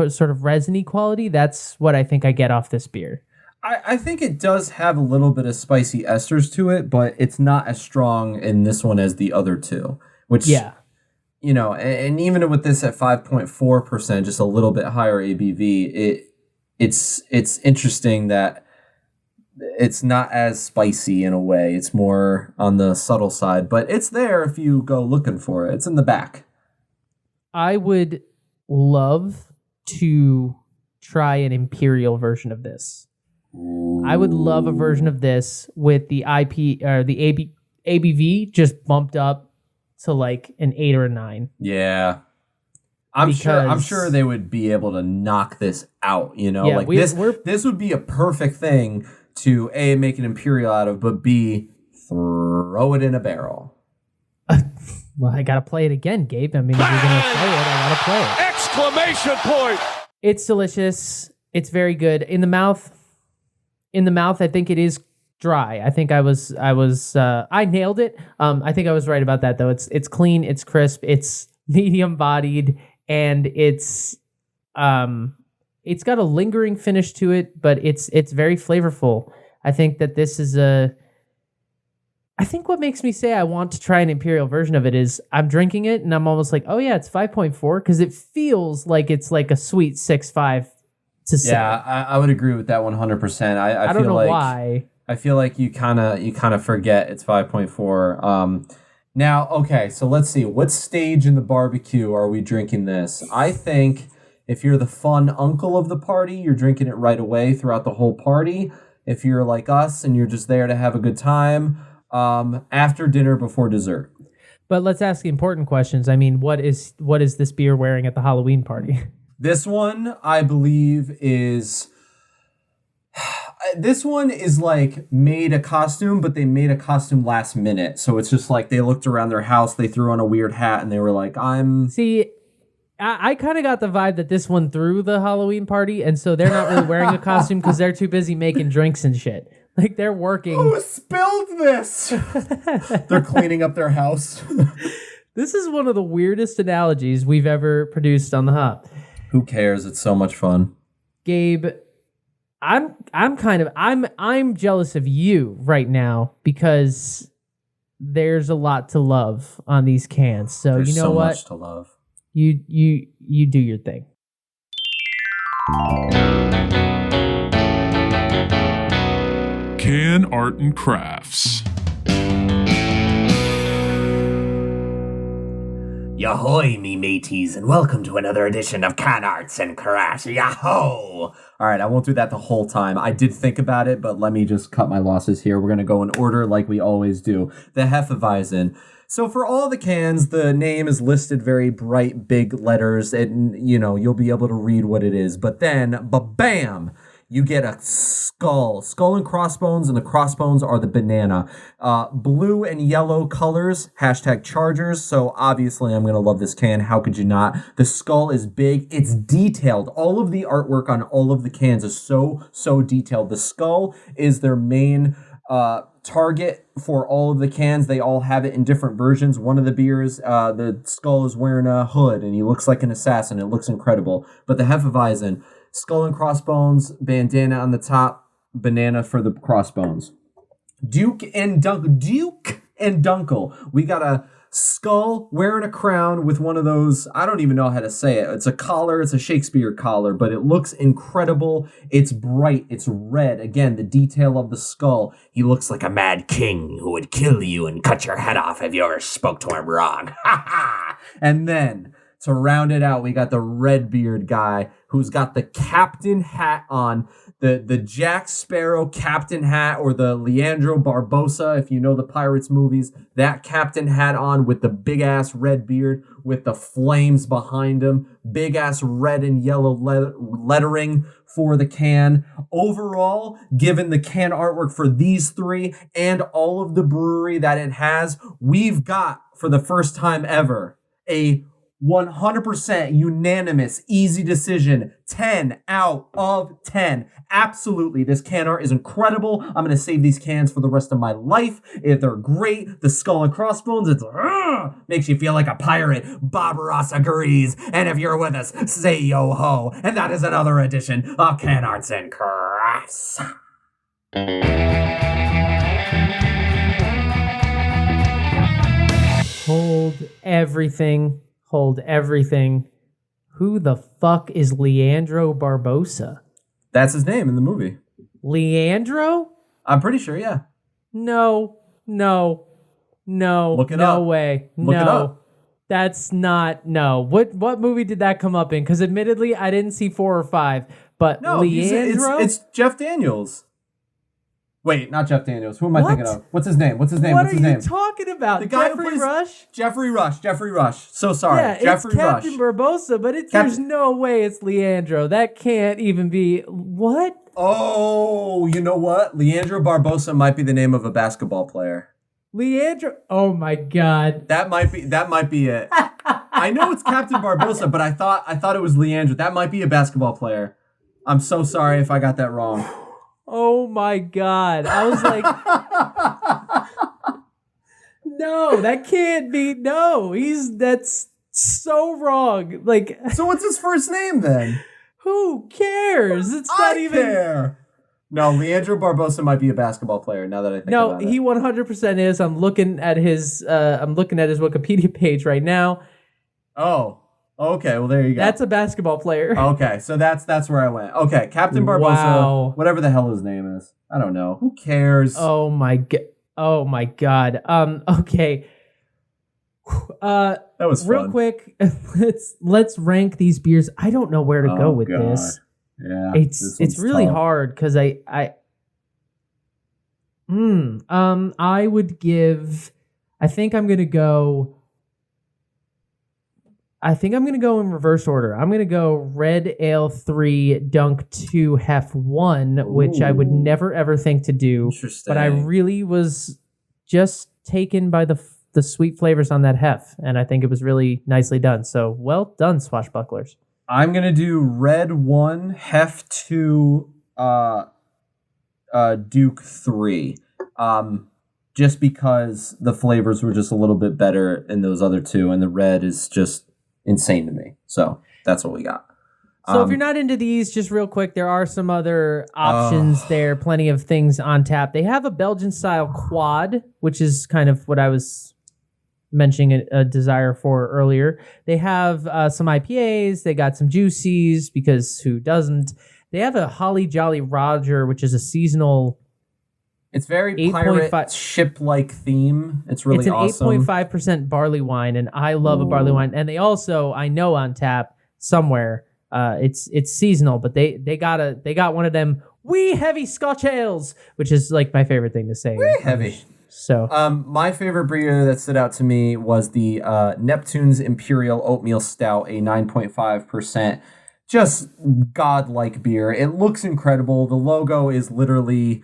sort of resiny quality. That's what I think I get off this beer. I think it does have a little bit of spicy esters to it, but it's not as strong in this one as the other two, which, and even with this at 5.4%, just a little bit higher ABV, it's interesting that it's not as spicy in a way. It's more on the subtle side, but it's there if you go looking for it. It's in the back. I would love to try an imperial version of this. Ooh. I would love a version of this with the ABV just bumped up to like an 8 or a 9. Yeah. I'm sure they would be able to knock this out, Yeah, this would be a perfect thing to A, make an imperial out of, but B, throw it in a barrel. Well, I gotta play it again, Gabe. I mean, if you're gonna play it, I gotta play it. Exclamation point! It's delicious. It's very good. In the mouth, I think it is dry. I think I nailed it. I think I was right about that though. It's clean, it's crisp, it's medium bodied, and it's got a lingering finish to it, but it's very flavorful. I think that this is I think what makes me say I want to try an imperial version of it is I'm drinking it and I'm almost like, oh yeah, it's 5.4 because it feels like it's like a sweet 6.5 to 7. Yeah, I would agree with that 100%. I don't know why. I feel like you kind of forget it's 5.4. Now, okay, so let's see. What stage in the barbecue are we drinking this? I think if you're the fun uncle of the party, you're drinking it right away throughout the whole party. If you're like us and you're just there to have a good time, after dinner, before dessert. But let's ask the important questions. I mean, what is this beer wearing at the Halloween party? This one, I believe, is... This one is like made a costume, but they made a costume last minute. So it's just like they looked around their house, they threw on a weird hat, and they were like, See, I kind of got the vibe that this one threw the Halloween party, and so they're not really wearing a costume because they're too busy making drinks and shit. Like, they're working. Who spilled this? They're cleaning up their house. This is one of the weirdest analogies we've ever produced on the Hop. Who cares? It's so much fun. Gabe, I'm jealous of you right now because there's a lot to love on these cans. So There's you know so what? Much to love. You do your thing. Can Art and Crafts. Yahoy, me mateys, and welcome to another edition of Can Arts and Crafts. Yahoo! All right, I won't do that the whole time. I did think about it, but let me just cut my losses here. We're going to go in order like we always do. The Hefeweizen. So for all the cans, the name is listed very bright, big letters, and, you'll be able to read what it is. But then, ba-bam! you get a skull and crossbones, and the crossbones are the banana. Blue and yellow colors, #Chargers. So obviously I'm going to love this can. How could you not? The skull is big. It's detailed. All of the artwork on all of the cans is so detailed. The skull is their main target for all of the cans. They all have it in different versions. One of the beers, the skull is wearing a hood and he looks like an assassin. It looks incredible. But the Hefeweizen, skull and crossbones, bandana on the top, banana for the crossbones. Duke and Dunkel. We got a skull wearing a crown with one of those, I don't even know how to say it. It's a collar, it's a Shakespeare collar, but it looks incredible. It's bright, it's red. Again, the detail of the skull. He looks like a mad king who would kill you and cut your head off if you ever spoke to him wrong. Ha ha! And then, to round it out, we got the Redbeard guy who's got the captain hat on, the Jack Sparrow captain hat, or the Leandro Barbossa, if you know the Pirates movies, that captain hat on with the big-ass red beard with the flames behind him, big-ass red and yellow lettering for the can. Overall, given the can artwork for these three and all of the brewery that it has, we've got, for the first time ever, a 100% unanimous, easy decision. 10 out of 10. Absolutely. This can art is incredible. I'm going to save these cans for the rest of my life. If they're great, the skull and crossbones, it's makes you feel like a pirate. Bob Ross agrees. And if you're with us, say yo ho. And that is another edition of Can Arts and Crafts. Hold everything. Hold everything. Who the fuck is Leandro Barbossa? That's his name in the movie. Leandro? I'm pretty sure, yeah. No. Look it no up. way. Look no. it up. That's not, no. What movie did that come up in? Because admittedly, I didn't see 4 or 5. But No, Leandro? it's Jeff Daniels. Wait, not Jeff Daniels. Who am I What? thinking of? What's his name? What are you talking about? The guy who Jeffrey plays- Rush? Jeffrey Rush. So sorry. Yeah, Jeffrey it's Captain Rush. Barbossa, but there's no way it's Leandro. That can't even be... What? Oh, you know what? Leandro Barbossa might be the name of a basketball player. Leandro... Oh my God. That might be it. I know it's Captain Barbossa, but I thought it was Leandro. That might be a basketball player. I'm so sorry if I got that wrong. Oh my God. I was like... No, that can't be... No, that's so wrong. Like... So what's his first name then? Who cares? It's not even... care. No, Leandro Barbossa might be a basketball player now that I think about it. No, he 100% is. I'm looking at his Wikipedia page right now. Oh, okay. Well, there you go. That's a basketball player. Okay, so that's where I went. Okay, Captain Barbossa, Wow. whatever the hell his name is. I don't know. Who cares? Oh my God. Okay. That was fun. Real quick, let's rank these beers. I don't know where to go with God. this. Yeah, It's really hard because I would give. I think I'm gonna go in reverse order. I'm gonna go Red Ale 3, Dunk 2, Hef 1, which I would never ever think to do. Interesting. But I really was just taken by the sweet flavors on that Hef, and I think it was really nicely done. So well done, Swashbucklers. I'm gonna do Red 1, Hef 2, Duke 3. Just because the flavors were just a little bit better in those other two, and the red is just insane to me. So that's what we got. So if you're not into these, just real quick, there are some other options there. Plenty of things on tap. They have a Belgian-style quad, which is kind of what I was mentioning a desire for earlier. They have some IPAs. They got some juicies, because who doesn't? They have a Holly Jolly Roger, which is a seasonal... It's very pirate ship-like theme. It's really awesome. It's an 8.5% barley wine, and I love a barley wine. And they also, I know on tap somewhere, it's seasonal, but they got one of them wee heavy Scotch ales, which is like my favorite thing to say. Wee heavy. So, my favorite beer that stood out to me was the Neptune's Imperial Oatmeal Stout, a 9.5%. just godlike beer. It looks incredible. The logo is literally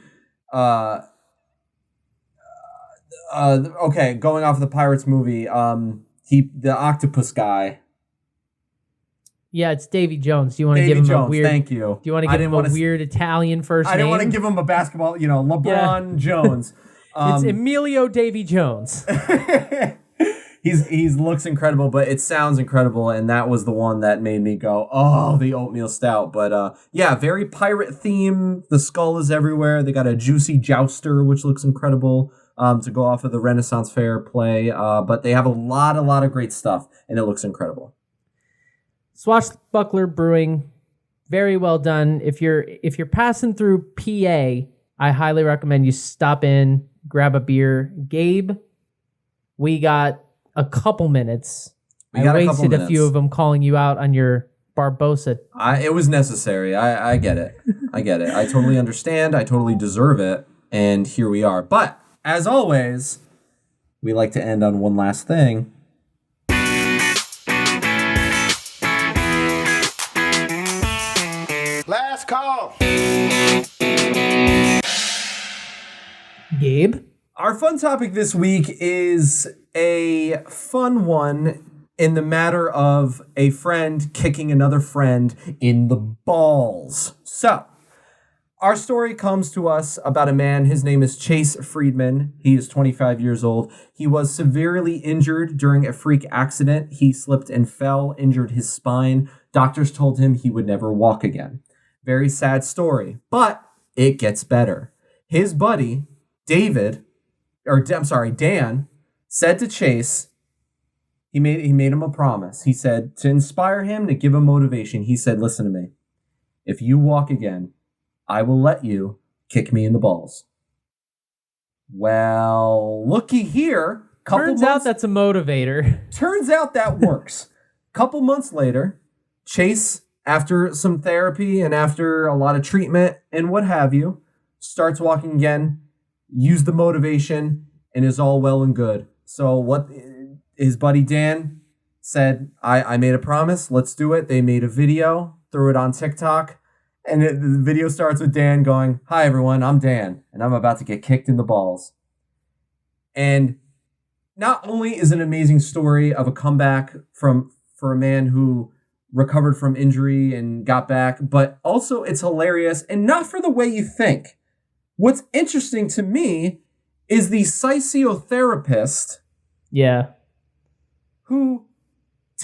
okay, going off of the Pirates movie, the octopus guy. Yeah, it's Davy Jones. Do you want to give him a weird? Thank you. Do you want to give him a weird Italian first name? I didn't want to give him a basketball, LeBron Jones. It's Emilio Davy Jones. He's looks incredible, but it sounds incredible, and that was the one that made me go, oh, the oatmeal stout. But yeah, very pirate theme. The skull is everywhere. They got a juicy jouster, which looks incredible. To go off of the Renaissance Faire play, but they have a lot of great stuff, and it looks incredible. Swashbuckler Brewing, very well done. If you're passing through PA, I highly recommend you stop in, grab a beer. Gabe, we got a couple minutes. I wasted a few of them calling you out on your Barbossa. It was necessary. I get it. I totally understand. I totally deserve it, and here we are. But as always, we like to end on one last thing. Last call. Gabe? Our fun topic this week is a fun one in the matter of a friend kicking another friend in the balls. So, our story comes to us about a man. His name is Chase Friedman. He is 25 years old. He was severely injured during a freak accident. He slipped and fell, injured his spine. Doctors told him he would never walk again. Very sad story, but it gets better. His buddy, Dan, said to Chase, he made him a promise. He said, to inspire him, to give him motivation, he said, listen to me. If you walk again, I will let you kick me in the balls. Well, looky here. Turns out that's a motivator. Turns out that works. Couple months later, Chase, after some therapy and after a lot of treatment and what have you, starts walking again, used the motivation, and is all well and good. So what his buddy Dan said, I made a promise, let's do it. They made a video, threw it on TikTok, and the video starts with Dan going, hi everyone, I'm Dan, and I'm about to get kicked in the balls. And not only is it an amazing story of a comeback for a man who recovered from injury and got back, but also it's hilarious and not for the way you think. What's interesting to me is the physiotherapist. Yeah. Who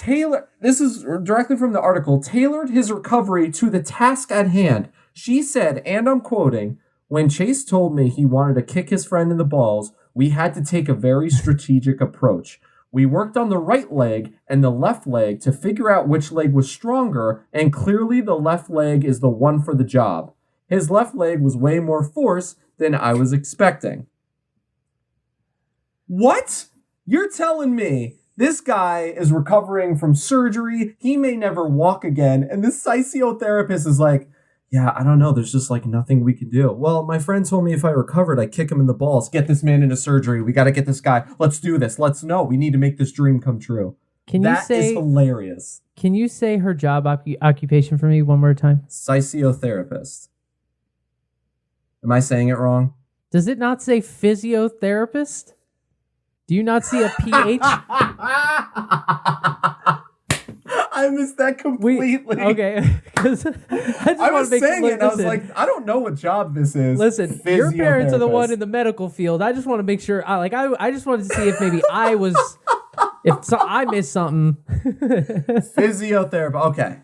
this is directly from the article, tailored his recovery to the task at hand. She said, and I'm quoting, when Chase told me he wanted to kick his friend in the balls, we had to take a very strategic approach. We worked on the right leg and the left leg to figure out which leg was stronger, and clearly the left leg is the one for the job. His left leg was way more force than I was expecting. What? You're telling me this guy is recovering from surgery, he may never walk again, and this physiotherapist is like, yeah, I don't know, there's just like nothing we can do. Well, my friend told me if I recovered, I'd kick him in the balls. Get this man into surgery. We got to get this guy. Let's do this. We need to make this dream come true. That is hilarious. Can you say her job occupation for me one more time? Physiotherapist. Am I saying it wrong? Does it not say physiotherapist? Do you not see a PH? I missed that completely. Okay. I was saying it, and I was like, I don't know what job this is. Listen, your parents are the one in the medical field. I just want to make sure. I just wanted to see if maybe I missed something. Physiotherapist. Okay,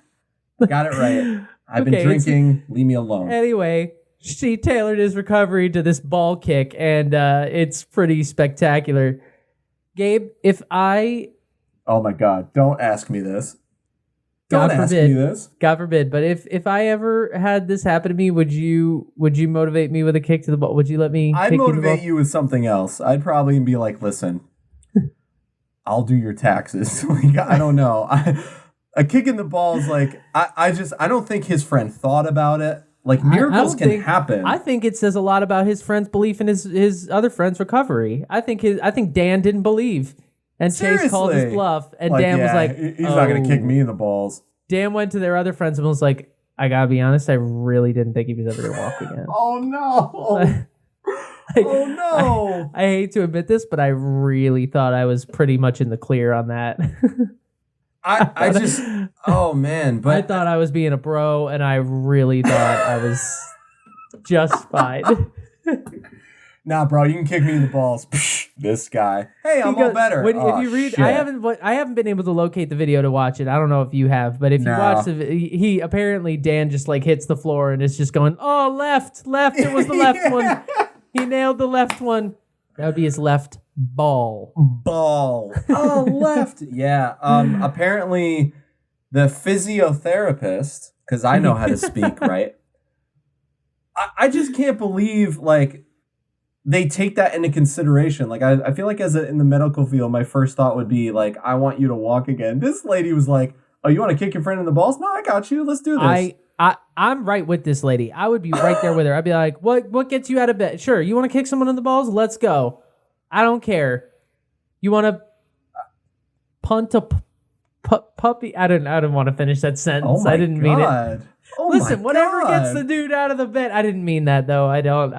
got it right. I've been drinking. Leave me alone. Anyway, she tailored his recovery to this ball kick, and it's pretty spectacular. Gabe, oh my God, don't ask me this. God forbid. But if I ever had this happen to me, would you motivate me with a kick to the ball? Would you let me? I'd motivate you with something else. I'd probably be like, listen, I'll do your taxes. Like, I don't know. A kick in the balls, like I don't think his friend thought about it. Like miracles can happen. I think it says a lot about his friend's belief in his other friend's recovery. I think Dan didn't believe. And Seriously? Chase called his bluff, and Dan was like, he's not going to kick me in the balls. Dan went to their other friends and was like, I gotta be honest, I really didn't think he was ever gonna walk again. Oh no. Oh no. I hate to admit this, but I really thought I was pretty much in the clear on that. I just, oh man, but I thought I was being a bro, and I really thought I was just fine. nah, bro, you can kick me in the balls. Psh, this guy. Hey, I'm all better. If you read, shit. I haven't been able to locate the video to watch it. I don't know if you have, but if you watch he apparently Dan just like hits the floor and is just going, oh, left. It was the left one. He nailed the left one. That would be his left ball. Oh, left. Yeah. Apparently, the physiotherapist, because I know how to speak, right? I just can't believe like they take that into consideration. Like I feel like in the medical field, my first thought would be like, I want you to walk again. This lady was like, oh, you want to kick your friend in the balls? No, I got you. Let's do this. I'm right with this lady. I would be right there with her. I'd be like, what gets you out of bed? Sure, you want to kick someone in the balls? Let's go. I don't care. You want to punt a puppy? I didn't want to finish that sentence. I didn't mean it. Oh Listen, whatever gets the dude out of the bed. I didn't mean that though. I don't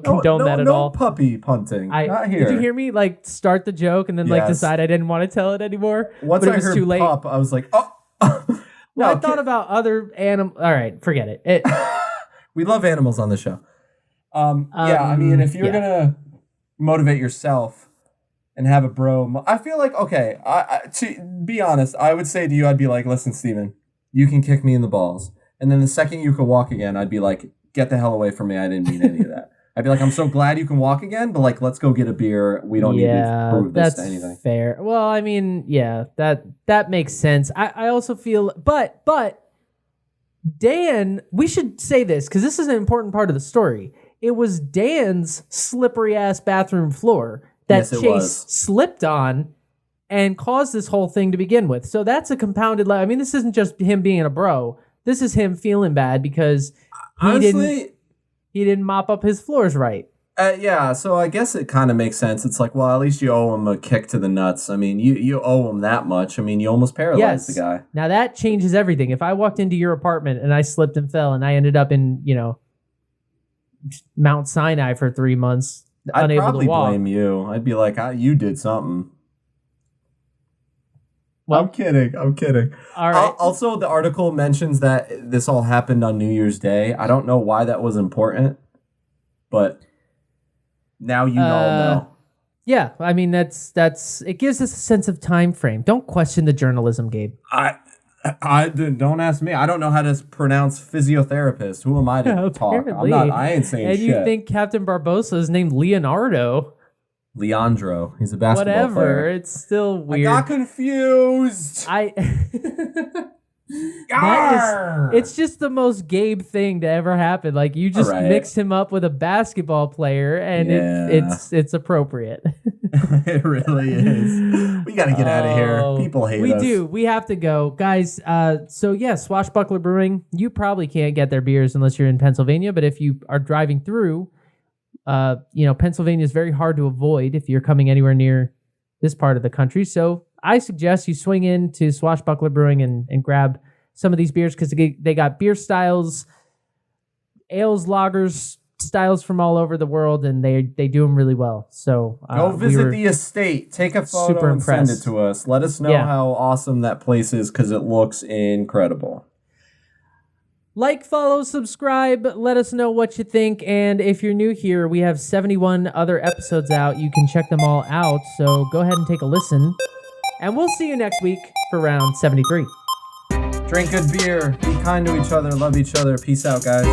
condone that at all. No puppy punting. Not here. Did you hear me like start the joke and then like decide I didn't want to tell it anymore? Once but it I was heard too late. pup, I was like, oh. Well, I thought about other animals. All right, forget it. We love animals on the show. Yeah, I mean, if you're gonna motivate yourself and have a bro, I feel like okay. To be honest, I would say to you, I'd be like, listen, Steven, you can kick me in the balls, and then the second you could walk again, I'd be like, get the hell away from me. I didn't mean any of that. I'd be like, I'm so glad you can walk again, but like, let's go get a beer. We don't need to prove this to anything. That's fair. Well, I mean, yeah, that makes sense. I also feel, but Dan, we should say this because this is an important part of the story. It was Dan's slippery ass bathroom floor that Chase slipped on and caused this whole thing to begin with. So that's a compounded. I mean, this isn't just him being a bro. This is him feeling bad because he didn't mop up his floors right. Yeah, so I guess it kind of makes sense. It's like, well, at least you owe him a kick to the nuts. I mean, you owe him that much. I mean, you almost paralyzed the guy. Now that changes everything. If I walked into your apartment and I slipped and fell and I ended up in, Mount Sinai for 3 months, unable to walk. I'd probably blame you. I'd be like, you did something. Well, I'm kidding. All right. Also, the article mentions that this all happened on New Year's Day. I don't know why that was important, but now you all know. Yeah, I mean that's it gives us a sense of time frame. Don't question the journalism, Gabe. I don't ask me. I don't know how to pronounce physiotherapist. Who am I to talk? I ain't saying shit. And you think Captain Barbossa is named Leonardo? Leandro. He's a basketball player. Whatever. It's still weird. I got confused. It's just the most Gabe thing to ever happen. Like you just mixed him up with a basketball player, and it's appropriate. It really is. We got to get out of here. People hate us. We do. We have to go, guys. So yeah, Swashbuckler Brewing. You probably can't get their beers unless you're in Pennsylvania. But if you are driving through, Pennsylvania is very hard to avoid if you're coming anywhere near this part of the country. So I suggest you swing into Swashbuckler Brewing and grab some of these beers because they got beer styles, ales, lagers, styles from all over the world, and they do them really well. So go visit the estate, take a photo, and send it to us. Let us know how awesome that place is because it looks incredible. Like, follow, subscribe. Let us know what you think. And if you're new here, we have 71 other episodes out. You can check them all out. So go ahead and take a listen. And we'll see you next week for round 73. Drink good beer. Be kind to each other. Love each other. Peace out, guys.